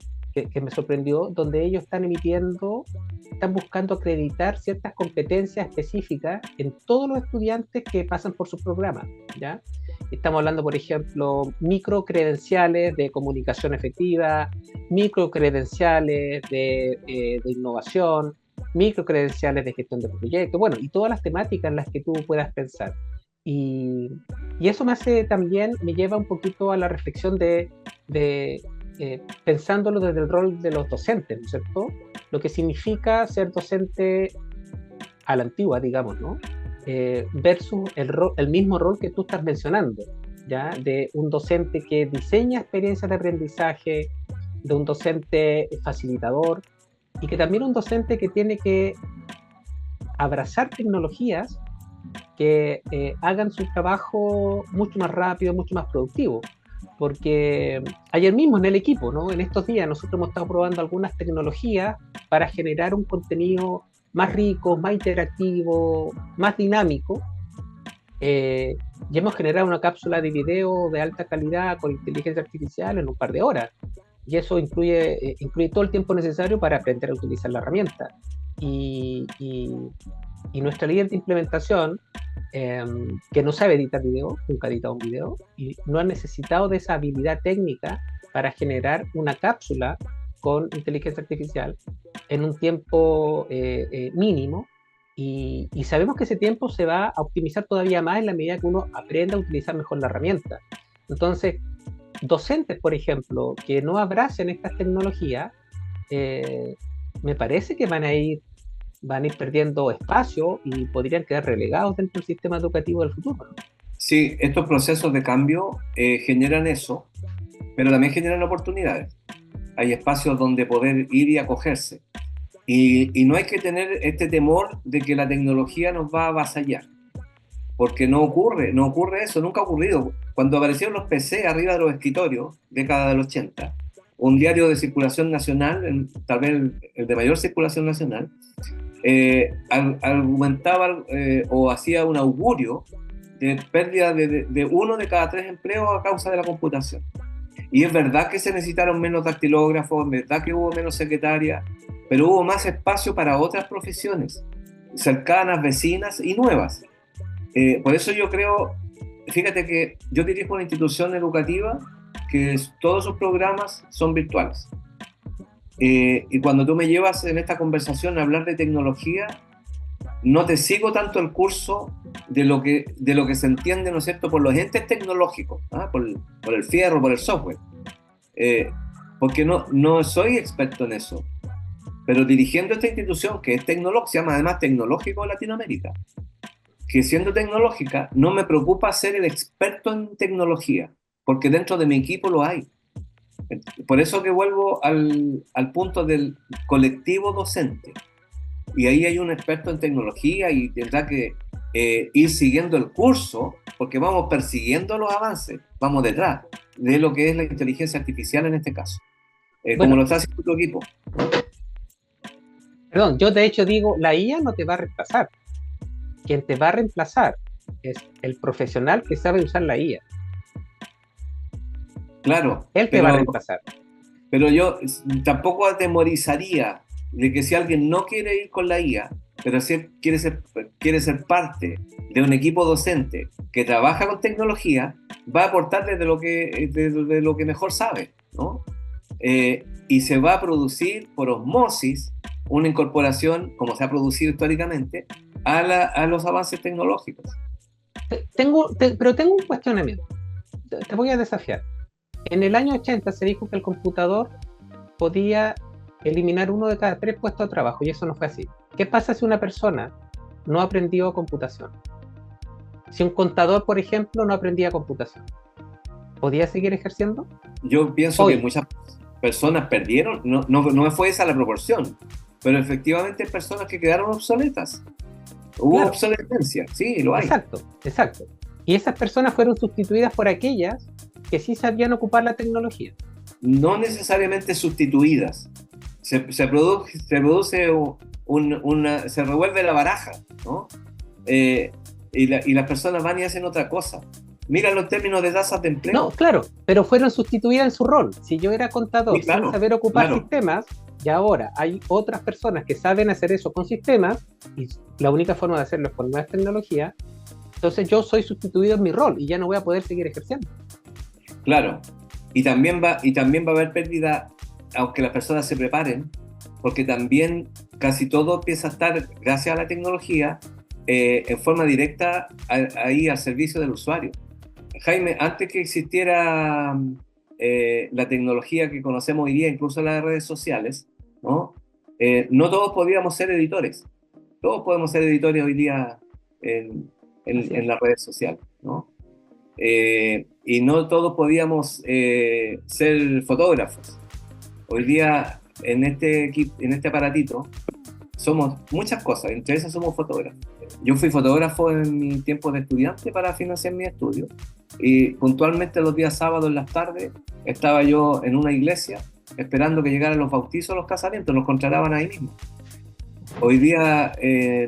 A: me sorprendió, donde ellos están buscando acreditar ciertas competencias específicas en todos los estudiantes que pasan por sus programas, ¿ya? Estamos hablando, por ejemplo, microcredenciales de comunicación efectiva, microcredenciales de innovación, microcredenciales de gestión de proyectos, bueno, y todas las temáticas en las que tú puedas pensar. Y, y eso me lleva un poquito a la reflexión pensándolo desde el rol de los docentes, ¿no es cierto? Lo que significa ser docente a la antigua, digamos, ¿no? Versus el mismo rol que tú estás mencionando, ¿ya? De un docente que diseña experiencias de aprendizaje, de un docente facilitador, y que también un docente que tiene que abrazar tecnologías que hagan su trabajo mucho más rápido, mucho más productivo. Porque ayer mismo en el equipo, ¿no? En estos días nosotros hemos estado probando algunas tecnologías para generar un contenido más rico, más interactivo, más dinámico. Y hemos generado una cápsula de video de alta calidad con inteligencia artificial en un par de horas. Y eso incluye todo el tiempo necesario para aprender a utilizar la herramienta. Y nuestra líder de implementación, que no sabe editar video, nunca ha editado un video, y no ha necesitado de esa habilidad técnica para generar una cápsula con inteligencia artificial en un tiempo mínimo, y sabemos que ese tiempo se va a optimizar todavía más en la medida que uno aprenda a utilizar mejor la herramienta. Entonces, docentes, por ejemplo, que no abracen estas tecnologías, me parece que van a ir perdiendo espacio y podrían quedar relegados dentro del sistema educativo del futuro, ¿no?
B: Sí, estos procesos de cambio generan eso, pero también generan oportunidades. Hay espacios donde poder ir y acogerse. Y no hay que tener este temor de que la tecnología nos va a avasallar, porque no ocurre eso, nunca ha ocurrido. Cuando aparecieron los PC arriba de los escritorios, década del 80, un diario de circulación nacional, tal vez el de mayor circulación nacional, argumentaba o hacía un augurio de pérdida de 1 de cada 3 empleos a causa de la computación. Y es verdad que se necesitaron menos dactilógrafos, es verdad que hubo menos secretarias, pero hubo más espacio para otras profesiones, cercanas, vecinas y nuevas. Por eso yo creo, fíjate que yo dirijo una institución educativa que todos sus programas son virtuales. Y cuando tú me llevas en esta conversación a hablar de tecnología, no te sigo tanto el curso de lo que se entiende, ¿no es cierto?, por los entes tecnológicos, ¿ah? por el fierro, por el software, porque no soy experto en eso. pero dirigiendo esta institución que es tecnológica, se llama además Tecnológico de Latinoamérica, que siendo tecnológica no me preocupa ser el experto en tecnología, porque dentro de mi equipo lo hay. Por eso que vuelvo al punto del colectivo docente. Y ahí hay un experto en tecnología y tendrá que ir siguiendo el curso, porque vamos persiguiendo los avances, vamos detrás de lo que es la inteligencia artificial en este caso,
A: Bueno,
B: como lo está haciendo tu equipo.
A: perdón, yo de hecho digo, la IA no te va a reemplazar. Quien te va a reemplazar es el profesional que sabe usar la IA.
B: Claro,
A: Él te va a reemplazar.
B: pero yo tampoco atemorizaría de que si alguien no quiere ir con la IA, pero si quiere ser parte de un equipo docente que trabaja con tecnología, va a aportar desde de lo que mejor sabe, ¿no? Y se va a producir por osmosis una incorporación, como se ha producido históricamente, a los avances tecnológicos.
A: Pero tengo un cuestionamiento. Te voy a desafiar. En el año 80 se dijo que el computador podía eliminar 1 de cada 3 puestos de trabajo, y eso no fue así. ¿Qué pasa si una persona no aprendió computación? Si un contador, por ejemplo, no aprendía computación, ¿podía seguir ejerciendo?
B: Yo pienso que muchas personas perdieron, no fue esa la proporción, pero efectivamente hay personas que quedaron obsoletas. Hubo obsolescencia, sí, lo hay.
A: Exacto. Y esas personas fueron sustituidas por aquellas que sí sabían ocupar la tecnología.
B: No necesariamente sustituidas. Se produce se revuelve la baraja, ¿no? Y las personas van y hacen otra cosa. Mira los términos de tasas de empleo.
A: No, claro, pero fueron sustituidas en su rol. Si yo era contador sin saber ocupar sistemas, y ahora hay otras personas que saben hacer eso con sistemas, y la única forma de hacerlo es con nuevas tecnologías, entonces yo soy sustituido en mi rol y ya no voy a poder seguir ejerciendo.
B: Claro, y también va a haber pérdida, aunque las personas se preparen, porque también casi todo empieza a estar, gracias a la tecnología, en forma directa ahí al servicio del usuario. Jaime, antes que existiera la tecnología que conocemos hoy día, incluso las redes sociales, ¿no? No todos podíamos ser editores. Todos podemos ser editores hoy día en las redes sociales, ¿no? Y no todos podíamos ser fotógrafos. Hoy día en este aparatito somos muchas cosas, entre esas somos fotógrafos. Yo fui fotógrafo en mi tiempo de estudiante para financiar mi estudio, y puntualmente los días sábados en las tardes estaba yo en una iglesia esperando que llegaran los bautizos, los casamientos, nos contrataban ahí mismo. Hoy día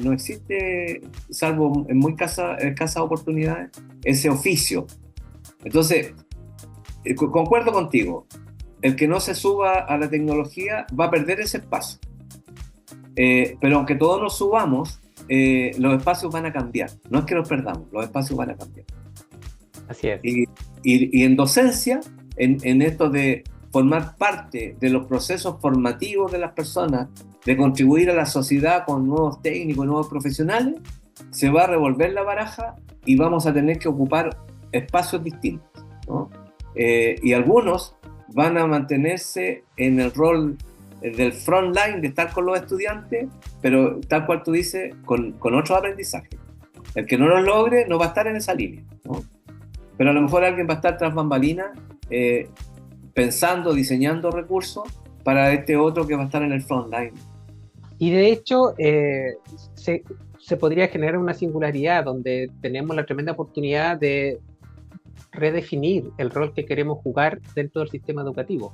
B: no existe, salvo en muy escasas oportunidades, ese oficio. Entonces, concuerdo contigo, el que no se suba a la tecnología va a perder ese espacio. Pero aunque todos nos subamos, los espacios van a cambiar. No es que los perdamos, los espacios van a cambiar.
A: Así es.
B: Y en docencia, en esto de formar parte de los procesos formativos de las personas, de contribuir a la sociedad con nuevos técnicos, nuevos profesionales, se va a revolver la baraja y vamos a tener que ocupar espacios distintos, ¿no? Y algunos van a mantenerse en el rol del front line, de estar con los estudiantes, pero tal cual tú dices, con otro aprendizaje. El que no lo logre no va a estar en esa línea, ¿no? Pero a lo mejor alguien va a estar tras bambalinas pensando, diseñando recursos para este otro que va a estar en el front line.
A: Y de hecho, se podría generar una singularidad donde tenemos la tremenda oportunidad de redefinir el rol que queremos jugar dentro del sistema educativo.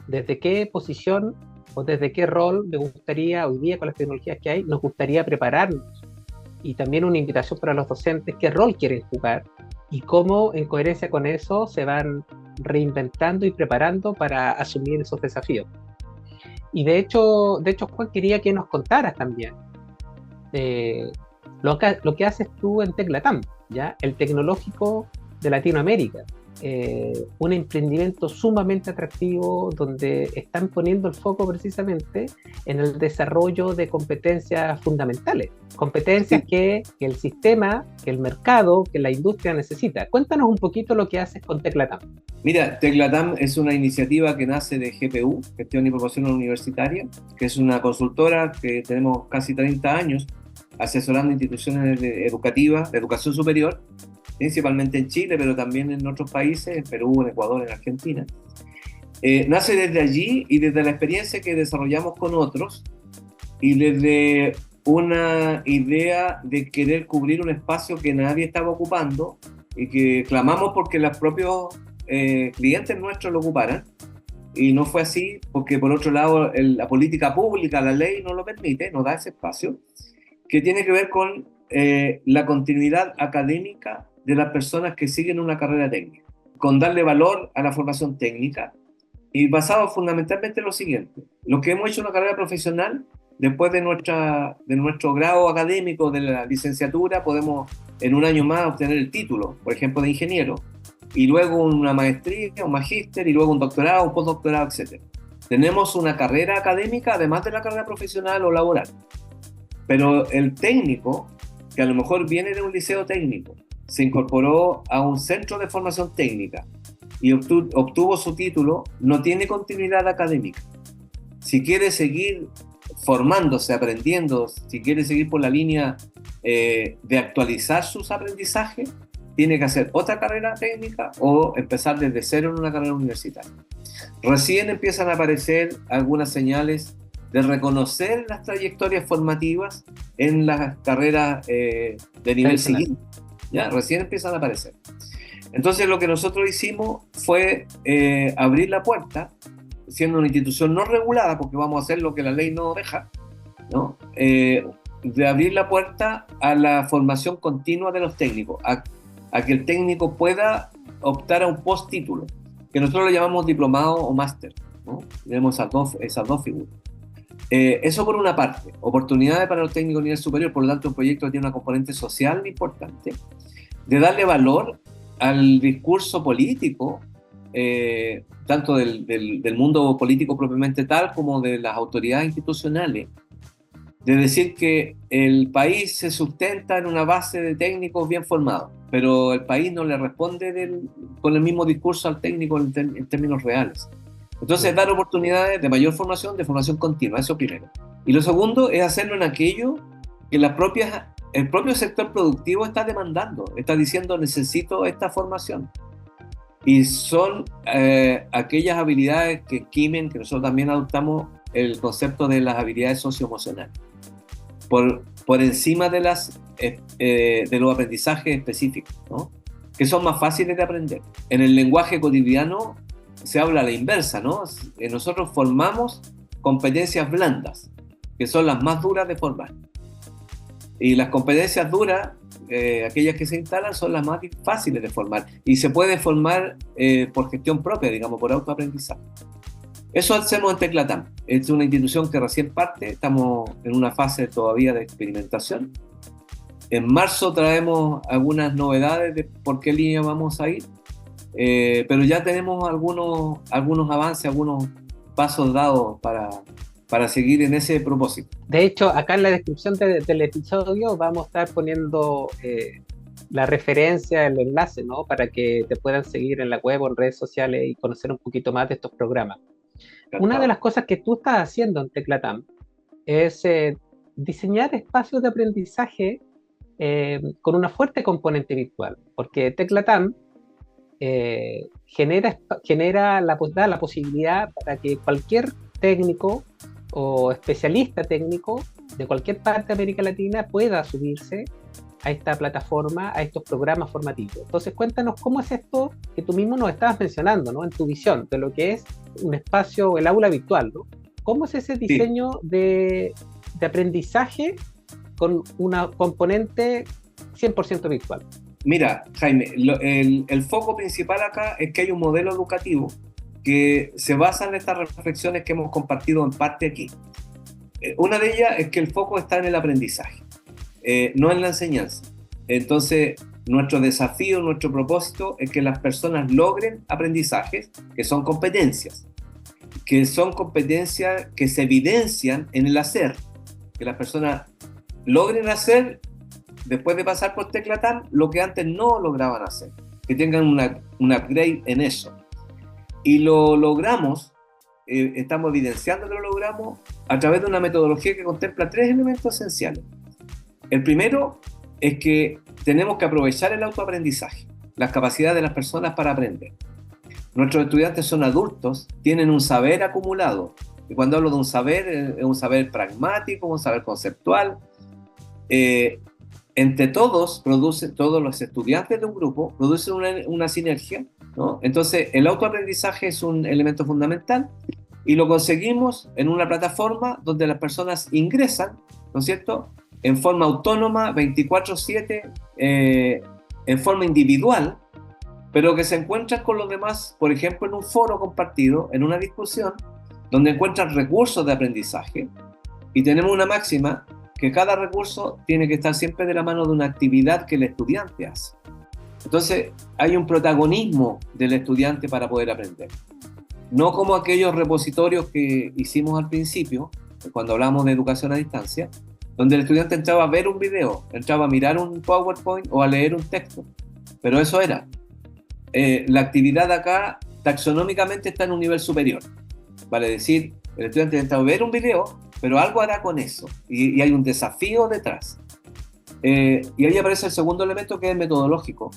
A: ¿Desde qué posición o desde qué rol me gustaría, hoy día con las tecnologías que hay, nos gustaría prepararnos? Y también una invitación para los docentes, ¿qué rol quieren jugar? Y cómo, en coherencia con eso, se van reinventando y preparando para asumir esos desafíos. Y de hecho Juan, quería que nos contaras también lo que haces tú en Teclatam, ¿ya? El tecnológico de Latinoamérica. un emprendimiento sumamente atractivo donde están poniendo el foco precisamente en el desarrollo de competencias fundamentales, competencias que el sistema, que el mercado, que la industria necesita. Cuéntanos un poquito lo que haces con Teclatam.
B: Mira, Teclatam es una iniciativa que nace de GPU, Gestión y Promoción Universitaria, que es una consultora que tenemos casi 30 años asesorando instituciones educativas, de educación superior, principalmente en Chile, pero también en otros países, en Perú, en Ecuador, en Argentina. Nace desde allí y desde la experiencia que desarrollamos con otros y desde una idea de querer cubrir un espacio que nadie estaba ocupando y que clamamos porque los propios clientes nuestros lo ocuparan. Y no fue así porque, por otro lado, la política pública, la ley no lo permite, no da ese espacio, que tiene que ver con la continuidad académica de las personas que siguen una carrera técnica, con darle valor a la formación técnica y basado fundamentalmente en lo siguiente: los que hemos hecho una carrera profesional, después de nuestro grado académico de la licenciatura, podemos en un año más obtener el título, por ejemplo, de ingeniero, y luego una maestría, un magíster, y luego un doctorado, un postdoctorado, etc. Tenemos una carrera académica además de la carrera profesional o laboral. Pero el técnico, que a lo mejor viene de un liceo técnico, se incorporó a un centro de formación técnica y obtuvo su título, no tiene continuidad académica. Si quiere seguir formándose, aprendiendo, si quiere seguir por la línea de actualizar sus aprendizajes, tiene que hacer otra carrera técnica o empezar desde cero en una carrera universitaria. Recién empiezan a aparecer algunas señales de reconocer las trayectorias formativas en las carreras de nivel siguiente. ¿Ya? Recién empiezan a aparecer. Entonces lo que nosotros hicimos fue abrir la puerta, siendo una institución no regulada, porque vamos a hacer lo que la ley no deja, ¿no? De abrir la puerta a la formación continua de los técnicos, a que el técnico pueda optar a un postítulo, que nosotros lo llamamos diplomado o máster, ¿no? Tenemos esas dos figuras. Eso por una parte, oportunidades para los técnicos de nivel superior, por lo tanto el proyecto tiene una componente social importante, de darle valor al discurso político, tanto del mundo político propiamente tal como de las autoridades institucionales, de decir que el país se sustenta en una base de técnicos bien formados, pero el país no le responde con el mismo discurso al técnico en términos reales. Entonces, dar oportunidades de mayor formación, de formación continua, eso primero. Y lo segundo es hacerlo en aquello que el propio sector productivo está demandando, está diciendo necesito esta formación. Y son aquellas habilidades que nosotros también adoptamos el concepto de las habilidades socioemocionales, por encima de los aprendizajes específicos, ¿no? Que son más fáciles de aprender. En el lenguaje cotidiano se habla a la inversa, ¿no? Nosotros formamos competencias blandas, que son las más duras de formar. Y las competencias duras, aquellas que se instalan, son las más fáciles de formar. Y se puede formar por gestión propia, digamos, por autoaprendizaje. Eso hacemos en Teclatam. Es una institución que recién parte, estamos en una fase todavía de experimentación. En marzo traemos algunas novedades de por qué línea vamos a ir, pero ya tenemos algunos avances, algunos pasos dados para seguir en ese propósito.
A: De hecho, acá en la descripción del episodio vamos a estar poniendo la referencia, el enlace, ¿no? Para que te puedan seguir en la web o en redes sociales y conocer un poquito más de estos programas. Una de las cosas que tú estás haciendo en Teclatam es diseñar espacios de aprendizaje con una fuerte componente virtual, porque Teclatam da la posibilidad para que cualquier técnico o especialista técnico de cualquier parte de América Latina pueda subirse a esta plataforma, a estos programas formativos. Entonces cuéntanos cómo es esto que tú mismo nos estabas mencionando, ¿no? En tu visión de lo que es un espacio, el aula virtual, ¿no? ¿Cómo es ese diseño de aprendizaje con una componente 100% virtual?
B: Mira, Jaime, el foco principal acá es que hay un modelo educativo que se basa en estas reflexiones que hemos compartido en parte aquí. Una de ellas es que el foco está en el aprendizaje, no en la enseñanza. Entonces, nuestro desafío, nuestro propósito es que las personas logren aprendizajes que son competencias que se evidencian en el hacer, que las personas logren hacer después de pasar por Teclatam lo que antes no lograban hacer, que tengan un upgrade en eso. Y lo logramos, estamos evidenciando que lo logramos a través de una metodología que contempla 3 elementos esenciales. El primero es que tenemos que aprovechar el autoaprendizaje, las capacidades de las personas para aprender. Nuestros estudiantes son adultos, tienen un saber acumulado. Y cuando hablo de un saber, es un saber pragmático, un saber conceptual. Entre todos los estudiantes de un grupo producen una sinergia, ¿no? Entonces, el autoaprendizaje es un elemento fundamental y lo conseguimos en una plataforma donde las personas ingresan, ¿no es cierto?, en forma autónoma, 24/7, en forma individual, pero que se encuentran con los demás, por ejemplo, en un foro compartido, en una discusión, donde encuentran recursos de aprendizaje, y tenemos una máxima, que cada recurso tiene que estar siempre de la mano de una actividad que el estudiante hace. Entonces, hay un protagonismo del estudiante para poder aprender. No como aquellos repositorios que hicimos al principio, cuando hablamos de educación a distancia, donde el estudiante entraba a ver un video, entraba a mirar un PowerPoint o a leer un texto. Pero eso era. La actividad acá taxonómicamente está en un nivel superior. Vale decir, el estudiante entra a ver un video, pero algo hará con eso. Y hay un desafío detrás. Y ahí aparece el segundo elemento, que es metodológico.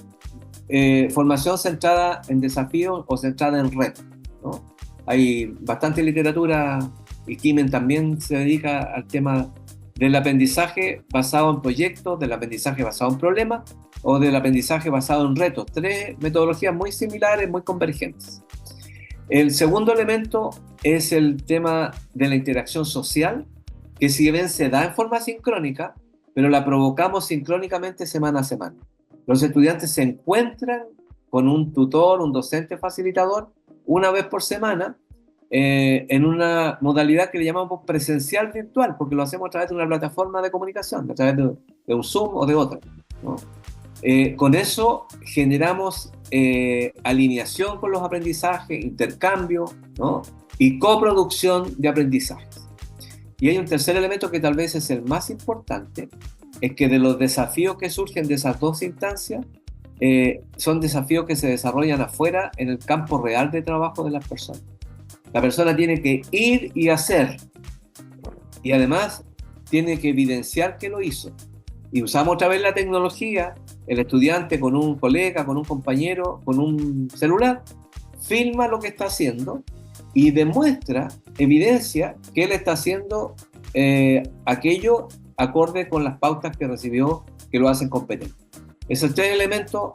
B: Formación centrada en desafíos o centrada en retos, ¿no? Hay bastante literatura, y Kimen también se dedica al tema del aprendizaje basado en proyectos, del aprendizaje basado en problemas o del aprendizaje basado en retos. 3 metodologías muy similares, muy convergentes. El segundo elemento es el tema de la interacción social, que si bien se da en forma sincrónica, pero la provocamos sincrónicamente semana a semana. Los estudiantes se encuentran con un tutor, un docente facilitador, una vez por semana, en una modalidad que le llamamos presencial virtual, porque lo hacemos a través de una plataforma de comunicación, a través de un Zoom o de otra, ¿no? Con eso generamos alineación con los aprendizajes, intercambio, ¿no?, y coproducción de aprendizajes. Y hay un tercer elemento que tal vez es el más importante, es que de los desafíos que surgen de esas 2 instancias, son desafíos que se desarrollan afuera en el campo real de trabajo de las personas. La persona tiene que ir y hacer, y además tiene que evidenciar que lo hizo. Y usamos otra vez la tecnología, el estudiante con un colega, con un compañero, con un celular, filma lo que está haciendo y demuestra, evidencia que él está haciendo aquello acorde con las pautas que recibió, que lo hacen competente. Esos 3 elementos,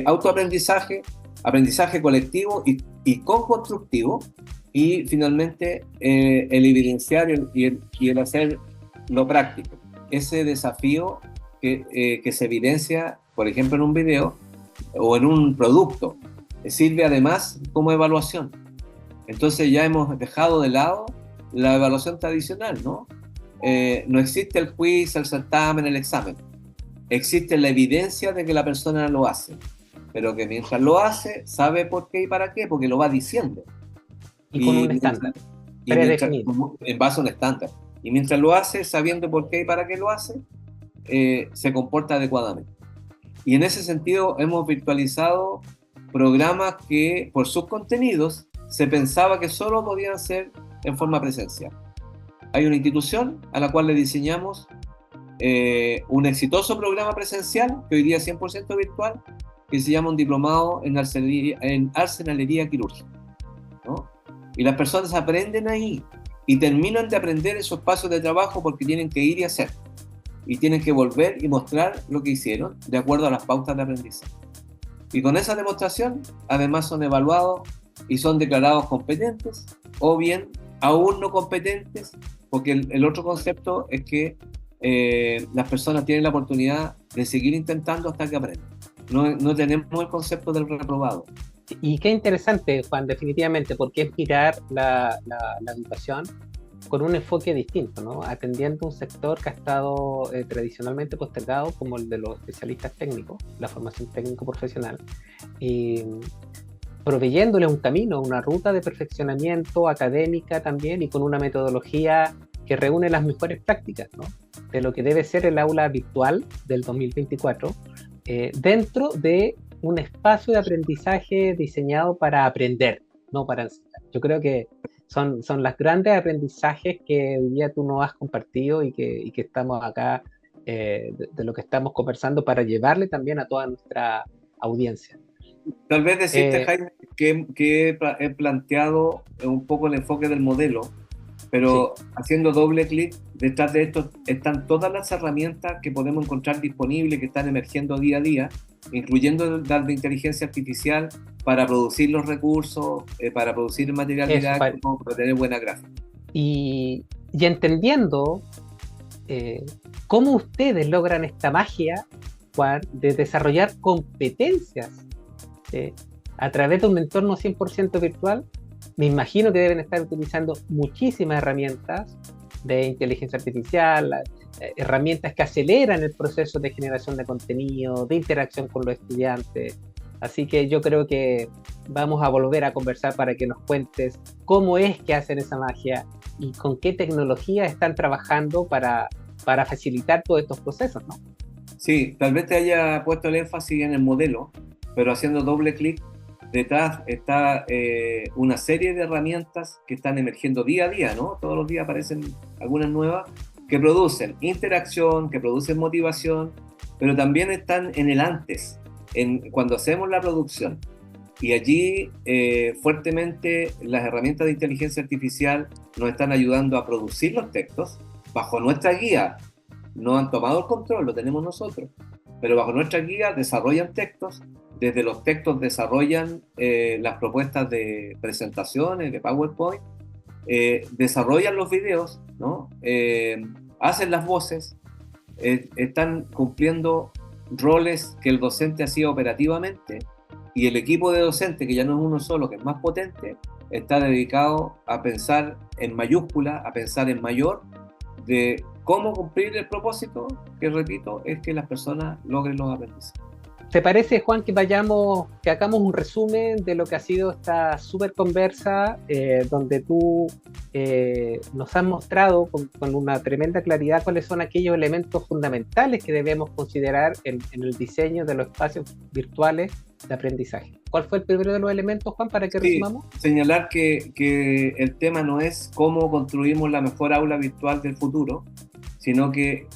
B: autoaprendizaje, aprendizaje colectivo y co-constructivo, y finalmente el evidenciar y el hacer lo práctico. Ese desafío que se evidencia, por ejemplo, en un video o en un producto, sirve además como evaluación. Entonces ya hemos dejado de lado la evaluación tradicional, ¿no? No existe el quiz, el certamen, el examen. Existe la evidencia de que la persona lo hace, pero que mientras lo hace, sabe por qué y para qué, porque lo va diciendo.
A: Y con un estándar
B: predefinido. En base a un estándar. Y mientras lo hace, sabiendo por qué y para qué lo hace, se comporta adecuadamente. Y en ese sentido hemos virtualizado programas que por sus contenidos se pensaba que solo podían ser en forma presencial. Hay una institución a la cual le diseñamos un exitoso programa presencial, que hoy día es 100% virtual, que se llama un diplomado en arsenalería quirúrgica, ¿no? Y las personas aprenden ahí y terminan de aprender en su espacio de trabajo porque tienen que ir y hacer. Y tienen que volver y mostrar lo que hicieron de acuerdo a las pautas de aprendizaje. Y con esa demostración, además, son evaluados y son declarados competentes, o bien aún no competentes, porque el otro concepto es que las personas tienen la oportunidad de seguir intentando hasta que aprendan. No tenemos el concepto del reprobado.
A: Y qué interesante, Juan, definitivamente, porque es mirar la educación con un enfoque distinto, ¿no? Atendiendo un sector que ha estado tradicionalmente postergado, como el de los especialistas técnicos, la formación técnico-profesional, y proveyéndole un camino, una ruta de perfeccionamiento académica también, y con una metodología que reúne las mejores prácticas, ¿no? De lo que debe ser el aula virtual del 2024, dentro de un espacio de aprendizaje diseñado para aprender, no para enseñar. Yo creo que son los grandes aprendizajes que hoy día tú nos has compartido y que estamos acá, de lo que estamos conversando, para llevarle también a toda nuestra audiencia.
B: Tal vez decirte, Jaime, que he planteado un poco el enfoque del modelo, pero sí, haciendo doble clic, detrás de esto están todas las herramientas que podemos encontrar disponibles, que están emergiendo día a día, incluyendo las de inteligencia artificial, para producir los recursos, para producir el material didáctico, para tener buena gráfica.
A: Y entendiendo cómo ustedes logran esta magia, Juan, de desarrollar competencias a través de un entorno 100% virtual, me imagino que deben estar utilizando muchísimas herramientas de inteligencia artificial, herramientas que aceleran el proceso de generación de contenido, de interacción con los estudiantes. Así que yo creo que vamos a volver a conversar para que nos cuentes cómo es que hacen esa magia y con qué tecnología están trabajando para facilitar todos estos procesos, ¿no?
B: Sí, tal vez te haya puesto el énfasis en el modelo, pero haciendo doble clic, detrás está una serie de herramientas que están emergiendo día a día, ¿no? Todos los días aparecen algunas nuevas que producen interacción, que producen motivación, pero también están en el antes, cuando hacemos la producción. Y allí fuertemente las herramientas de inteligencia artificial nos están ayudando a producir los textos bajo nuestra guía. No han tomado el control, lo tenemos nosotros, pero bajo nuestra guía desarrollan textos. Desde los textos desarrollan las propuestas de presentaciones, de PowerPoint, desarrollan los videos, ¿no? Hacen las voces, están cumpliendo roles que el docente hacía operativamente, y el equipo de docentes, que ya no es uno solo, que es más potente, está dedicado a pensar en mayúscula, a pensar en mayor, de cómo cumplir el propósito, que repito, es que las personas logren los aprendizajes.
A: ¿Te parece, Juan, que hagamos un resumen de lo que ha sido esta súper conversa, donde tú nos has mostrado con una tremenda claridad cuáles son aquellos elementos fundamentales que debemos considerar en el diseño de los espacios virtuales de aprendizaje? ¿Cuál fue el primero de los elementos, Juan, para que resumamos?
B: Señalar que el tema no es cómo construimos la mejor aula virtual del futuro, sino que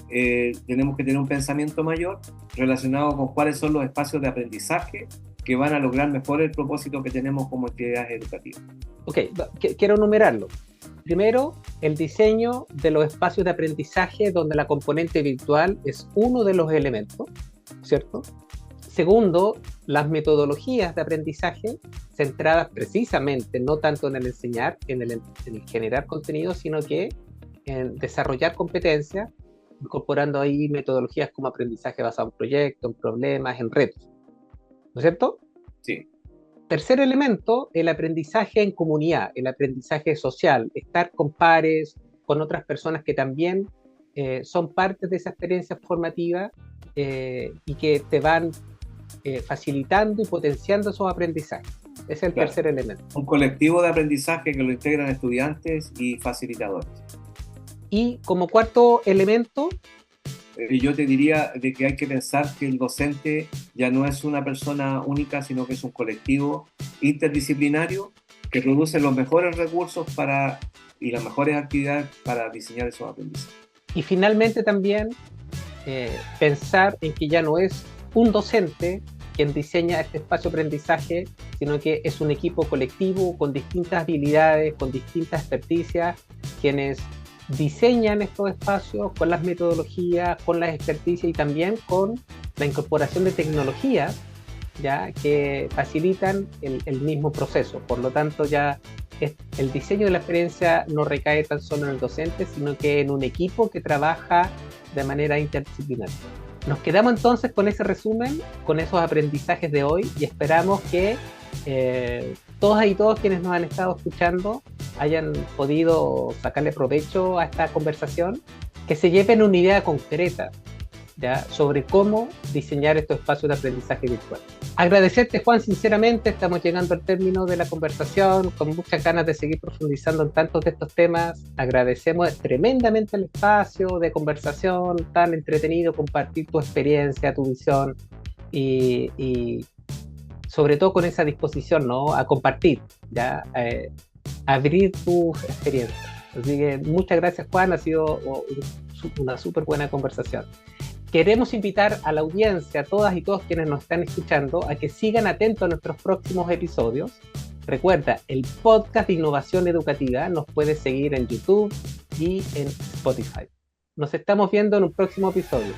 B: tenemos que tener un pensamiento mayor relacionado con cuáles son los espacios de aprendizaje que van a lograr mejor el propósito que tenemos como entidades educativas.
A: Ok, quiero enumerarlo. Primero, el diseño de los espacios de aprendizaje donde la componente virtual es uno de los elementos, ¿cierto? Segundo, las metodologías de aprendizaje centradas precisamente no tanto en el enseñar, en el generar contenido, sino que en desarrollar competencias, incorporando ahí metodologías como aprendizaje basado en proyectos, en problemas, en retos. ¿No es cierto?
B: Sí.
A: Tercer elemento, el aprendizaje en comunidad, el aprendizaje social, estar con pares, con otras personas que también son parte de esa experiencia formativa y que te van facilitando y potenciando esos aprendizajes. Ese es el tercer elemento.
B: Un colectivo de aprendizaje que lo integran estudiantes y facilitadores.
A: Y como cuarto elemento,
B: yo te diría de que hay que pensar que el docente ya no es una persona única, sino que es un colectivo interdisciplinario que produce los mejores recursos y las mejores actividades para diseñar esos aprendizajes.
A: Y finalmente también pensar en que ya no es un docente quien diseña este espacio de aprendizaje, sino que es un equipo colectivo con distintas habilidades, con distintas experticias, quienes diseñan estos espacios con las metodologías, con las experticias y también con la incorporación de tecnologías, ya que facilitan el mismo proceso. Por lo tanto, ya el diseño de la experiencia no recae tan solo en el docente, sino que en un equipo que trabaja de manera interdisciplinaria. Nos quedamos entonces con ese resumen, con esos aprendizajes de hoy, y esperamos que todas y todos quienes nos han estado escuchando hayan podido sacarle provecho a esta conversación, que se lleven una idea concreta, ¿ya?, sobre cómo diseñar estos espacios de aprendizaje virtual. Agradecerte, Juan, sinceramente. Estamos llegando al término de la conversación, con muchas ganas de seguir profundizando en tantos de estos temas. Agradecemos tremendamente el espacio de conversación tan entretenido, compartir tu experiencia, tu visión y sobre todo con esa disposición, ¿no?, a compartir, ¿ya?, abrir tus experiencias. Así que muchas gracias, Juan. Ha sido una súper buena conversación. Queremos invitar a la audiencia, a todas y todos quienes nos están escuchando, a que sigan atentos a nuestros próximos episodios. Recuerda, el podcast de Innovación Educativa nos puede seguir en YouTube y en Spotify. Nos estamos viendo en un próximo episodio.